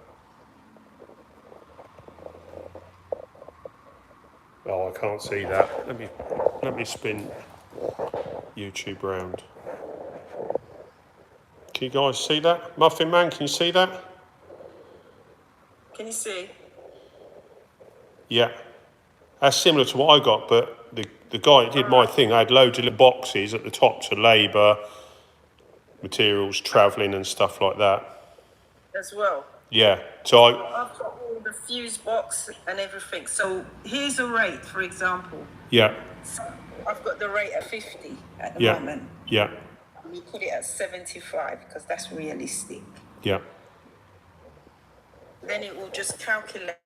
Oh, I can't see that. Let me spin YouTube round. Can you guys see that? Muffin Man, can you see that? Can you see? Yeah. That's similar to what I got, but the guy that did my thing, I had loads of little boxes at the top to labour, materials, travelling and stuff like that. As well. Yeah, so I've got all the fuse box and everything. So here's a rate, for example. yeah, So I've got the rate at 50 at the yeah, moment. yeah, We put it at 75 because that's realistic. yeah, Then it will just calculate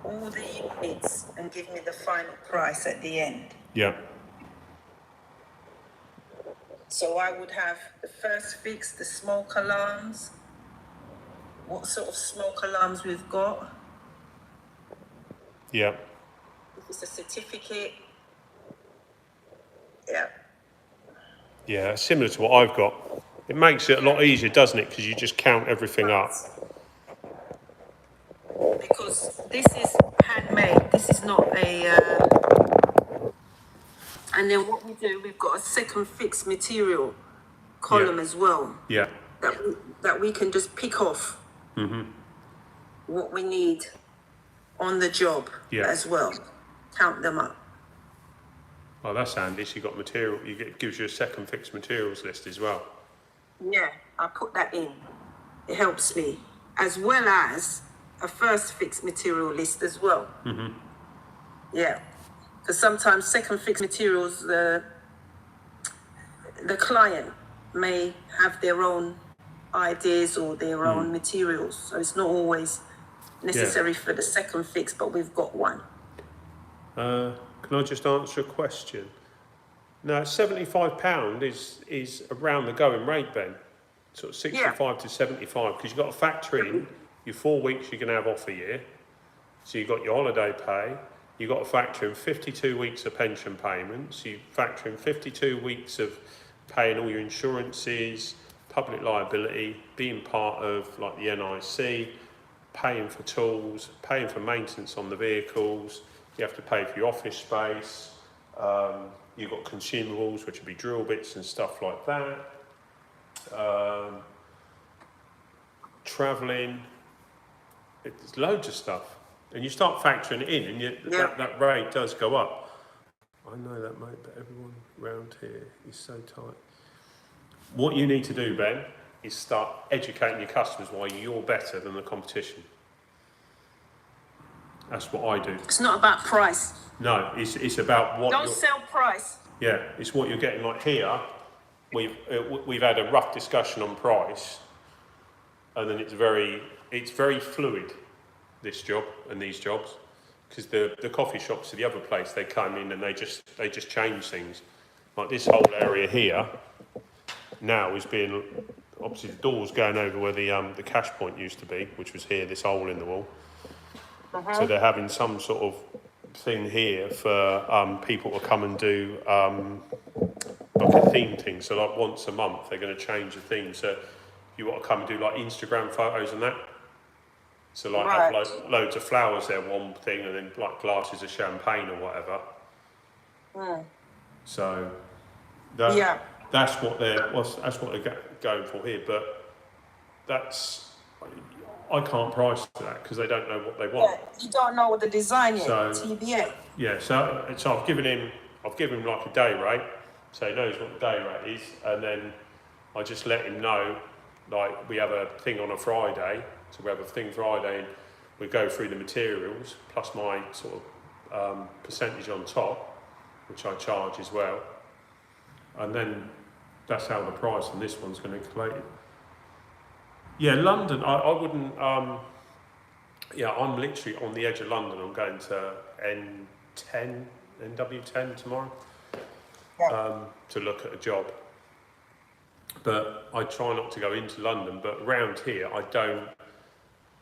all the units and give me the final price at the end. yeah, So I would have the first fix, the smoke alarms, what sort of smoke alarms we've got, yeah. if it's a certificate. Yeah. Yeah, similar to what I've got. It makes it a lot easier, doesn't it? Because you just count everything up. Because this is handmade, this is not a... And then what we do, we've got a second fixed material column as well. Yeah, That we can just pick off what we need on the job as well. Count them up. oh, that's handy. So you got material. It gives you a second fixed materials list as well. Yeah, I put that in. It helps me. As well as a first fixed material list as well. Yeah. Because sometimes second fixed materials, the client may have their own ideas or their own materials. So it's not always necessary for the second fix, but we've got one. Can I just answer a question? No, £75 is around the going rate, Ben. Sort of 65 to 75, because you've got to factor in your 4 weeks you're going to have off a year. So you've got your holiday pay. You've got to factor in 52 weeks of pension payments. You factor in 52 weeks of paying all your insurances, public liability, being part of like the NIC, paying for tools, paying for maintenance on the vehicles. You have to pay for your office space. You've got consumables, which would be drill bits and stuff like that. Travelling, it's loads of stuff. And you start factoring it in, and that rate does go up. I know that, mate, but everyone around here is so tight. What you need to do, Ben, is start educating your customers why you're better than the competition. That's what I do. It's not about price. No, it's about what. Don't sell price. Yeah, it's what you're getting. Like here, we've had a rough discussion on price, and then it's very fluid. This job and these jobs, because the coffee shops to the other place, they come in and they just change things. Like this whole area here now is being, obviously the door's going over where the cash point used to be, which was here, this hole in the wall. So they're having some sort of thing here for people to come and do like a theme thing. So like once a month they're going to change the theme. So you want to come and do like Instagram photos and that. So like have like loads of flowers there, one thing, and then like glasses of champagne or whatever. So that's what they're going for here. But I can't price that because they don't know what they want. Yeah, you don't know what the design is. So, TBA. Yeah, so I've given him like a day rate, so he knows what the day rate is, and then I just let him know, like we have a thing on a Friday, so we have a thing Friday, and we go through the materials plus my sort of percentage on top, which I charge as well, and then that's how the price on this one's going to be calculated. Yeah, London, I wouldn't, I'm literally on the edge of London. I'm going to NW10 tomorrow to look at a job. But I try not to go into London, but around here I don't,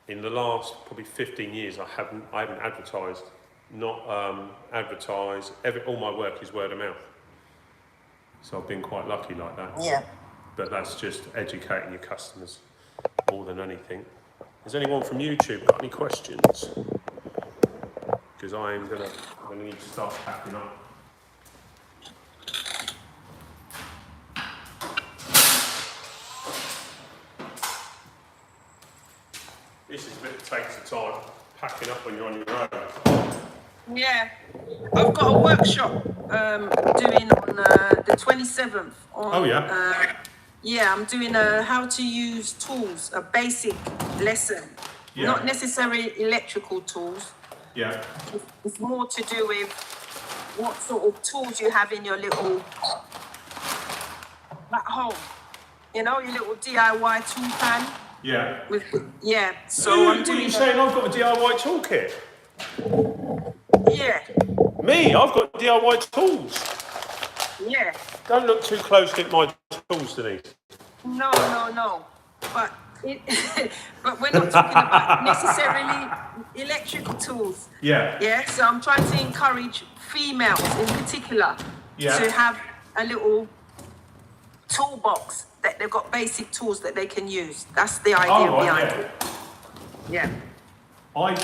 in the last probably 15 years I haven't advertised. not advertise. All my work is word of mouth. So I've been quite lucky like that. Yeah. But that's just educating your customers more than anything. Has anyone from YouTube got any questions? Because I'm gonna need to start packing up. This is a bit that takes the time, packing up when you're on your own. Yeah, I've got a workshop doing on the 27th. Oh yeah. Yeah, I'm doing a how to use tools, a basic lesson. Yeah. Not necessarily electrical tools. Yeah. It's more to do with what sort of tools you have in your little at home. You know, your little DIY tool pan. Yeah. So What I'm are doing. you saying? I've got a DIY toolkit. Yeah, Me, I've got DIY tools. yeah. Don't look too closely at my tools, Denise. No. But but we're not talking about necessarily electrical tools. Yeah. Yeah. So I'm trying to encourage females in particular to have a little toolbox that they've got basic tools that they can use. That's the idea behind it. Yeah. I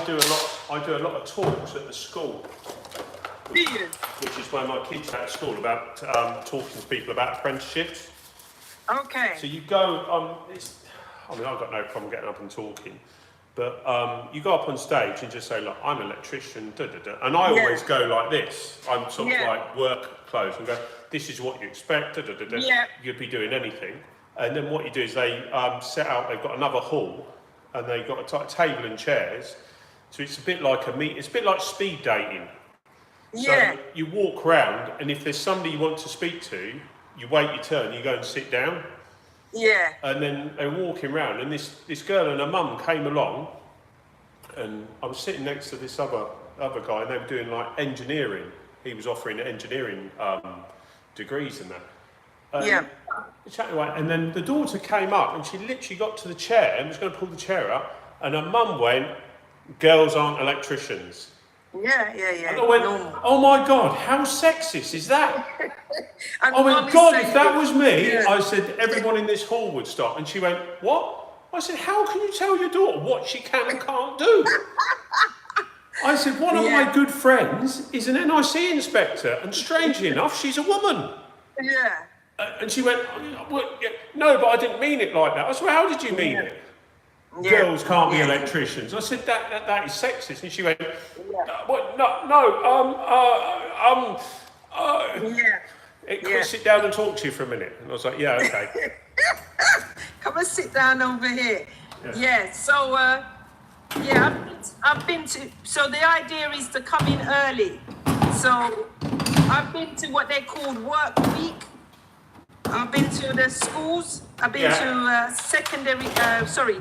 do a lot of talks at the school. Do you? Which is where my kids are at school about talking to people about apprenticeships. Okay. So you go, I've got no problem getting up and talking, but you go up on stage and just say, look, I'm an electrician, and I always go like this. I'm sort of like work clothes and go, this is what you expect, You'd be doing anything. And then what you do is they set out, they've got another hall, and they've got a table and chairs. So it's a bit like it's a bit like speed dating. Yeah. So you walk around, and if there's somebody you want to speak to, you wait your turn, you go and sit down. Yeah. And then they're walking around, and this girl and her mum came along, and I was sitting next to this other guy, and they were doing like engineering. He was offering engineering degrees and that. Chatting away, and then the daughter came up, and she literally got to the chair and was going to pull the chair up, and her mum went, "Girls aren't electricians." Yeah. And I went, "Oh my God, how sexist is that?" And I went, "God, if that was me," Yeah. I said, "everyone in this hall would stop." And she went, "What?" I said, "How can you tell your daughter what she can and can't do?" I said, "One of my good friends is an NIC inspector, and strangely enough, she's a woman." Yeah. And she went, "Well, no, but I didn't mean it like that." I said, "Well, how did you mean it?" Yeah. Girls can't be electricians. I said, that is sexist. And she went, sit down and talk to you for a minute. And I was like, yeah, okay. Come and sit down over here. Yeah. So I've been to. So the idea is to come in early. So I've been to what they called work week. I've been to the schools. I've been to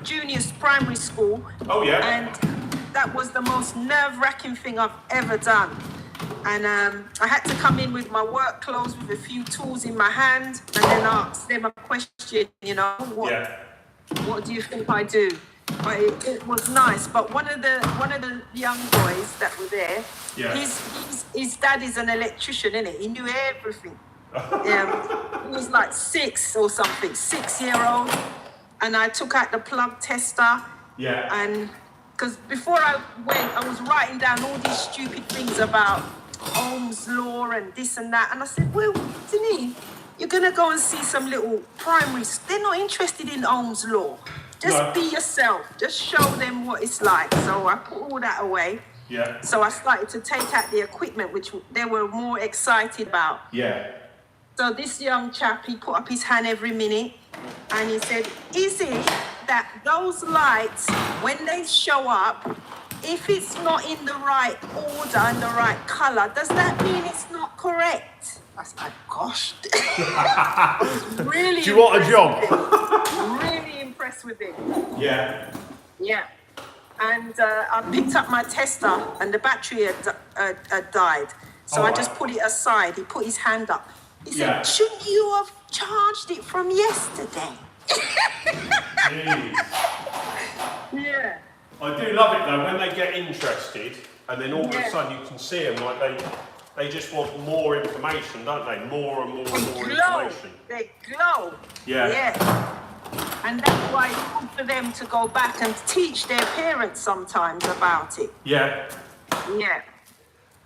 junior primary school. Oh yeah. And that was the most nerve-wracking thing I've ever done. And I had to come in with my work clothes with a few tools in my hand, and then ask them a question. You know, what do you think I do? But it was nice. But one of the young boys that were there, his dad is an electrician, innit? He knew everything. He was like 6 or something, 6-year-old, and I took out the plug tester. Yeah. And because before I went, I was writing down all these stupid things about Ohm's law and this and that, and I said, well, Denise, you're gonna go and see some little primary. They're not interested in Ohm's law. Just be yourself. Just show them what it's like. So I put all that away. Yeah. So I started to take out the equipment, which they were more excited about. Yeah. So this young chap, he put up his hand every minute, and he said, is it that those lights, when they show up, if it's not in the right order and the right color, does that mean it's not correct? I was like, gosh. Really. Do you want a job? Really impressed with it. Yeah. Yeah. And I picked up my tester, and the battery had died. So I just put it aside. He put his hand up. He said, shouldn't you have charged it from yesterday? Jeez. Yeah. I do love it though, when they get interested, and then all of a Yeah. sudden you can see them like they just want more information, don't they? More and more and more Glow. information. They glow. Yeah. Yeah. And that's why it's good for them to go back and teach their parents sometimes about it. Yeah. Yeah.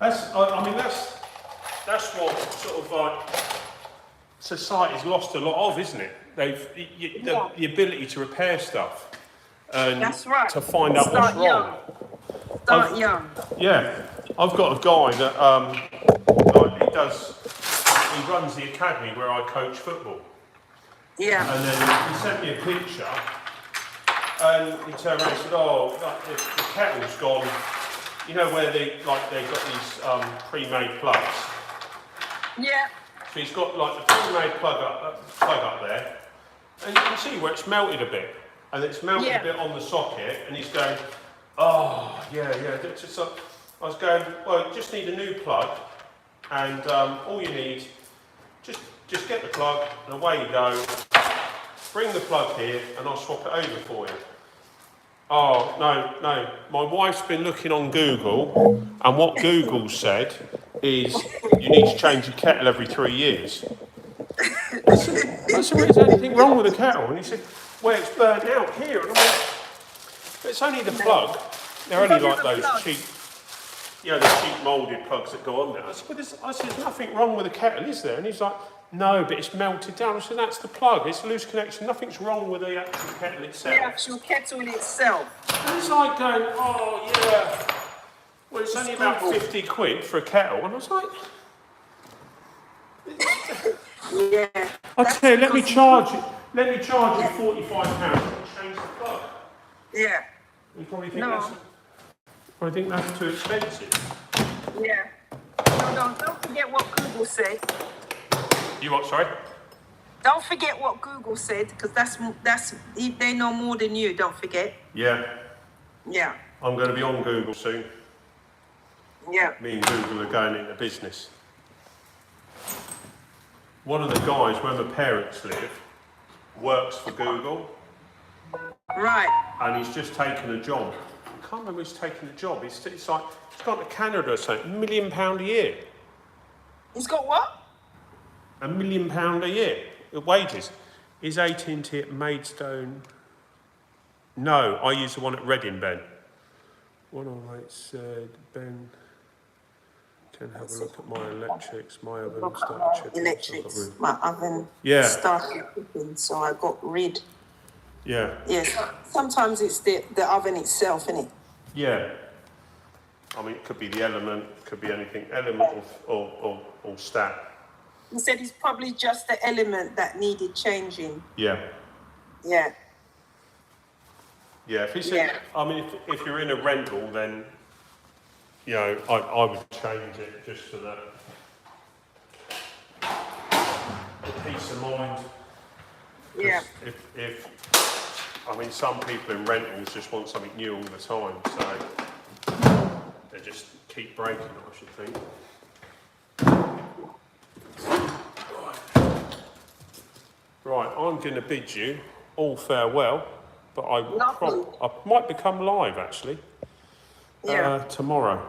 I mean, that's what sort of like society's lost a lot of, isn't it? The ability to repair stuff and That's right. to find out what's Start wrong. young. Start I've- young. Yeah, I've got a guy that like he runs the academy where I coach football, Yeah. and then he sent me a picture, and he turned around and said, "Oh, like, the kettle's gone. You know where they've got these pre-made plugs." Yeah. So he's got like the pre-made plug up there, and you can see where it's melted a bit, and it's melted Yeah. a bit on the socket, and he's going, "Oh, yeah. That's just, I was going, well, you just need a new plug, and all you need, just get the plug, and away you go. Bring the plug here, and I'll swap it over for you." Oh, no. My wife's been looking on Google, and what Google said is you need to change your kettle every 3 years. I said, is there anything wrong with the kettle? And he said, well, it's burnt out here. And I went, it's only the plug. They're only like those cheap, the cheap moulded plugs that go on there. I said, there's nothing wrong with the kettle, is there? And he's like, no, but it's melted down. I said, that's the plug. It's a loose connection. Nothing's wrong with the actual kettle itself. The actual kettle in itself. And it's like going, oh, yeah. Well, it's only about 50 quid for a kettle. And I was like, Yeah. I tell you, let me charge you £45 and change the plug. Yeah. You probably No. think that's too expensive. Yeah. No, don't forget what Google said. You what, sorry? Don't forget what Google said, because that's they know more than you. Don't forget. Yeah. Yeah. I'm going to be on Google soon. Yeah. Me and Google are going into business. One of the guys, where my parents live, works for Google, Right. and he's just taken a job. I can't remember he's taken a job. It's like, he's gone to Canada or something, £1 million a year. He's got what? £1 million a year, wages. Is AT&T at Maidstone? No, I use the one at Reading, Ben. One of my mates said, Ben, can have a look at my electrics, my oven, start checking. Electrics. My oven started cooking, so I got rid. Yeah. Yes. Sometimes it's the oven itself, isn't it? Yeah. I mean, it could be the element, could be anything, element or stat. He said it's probably just the element that needed changing. Yeah. Yeah. Yeah, if it's I mean, if you're in a rental, then, I would change it just for the peace of mind. Yeah. I mean, some people in rentals just want something new all the time, so they just keep breaking it, I should think. Right, I'm going to bid you all farewell, but I might become live actually tomorrow.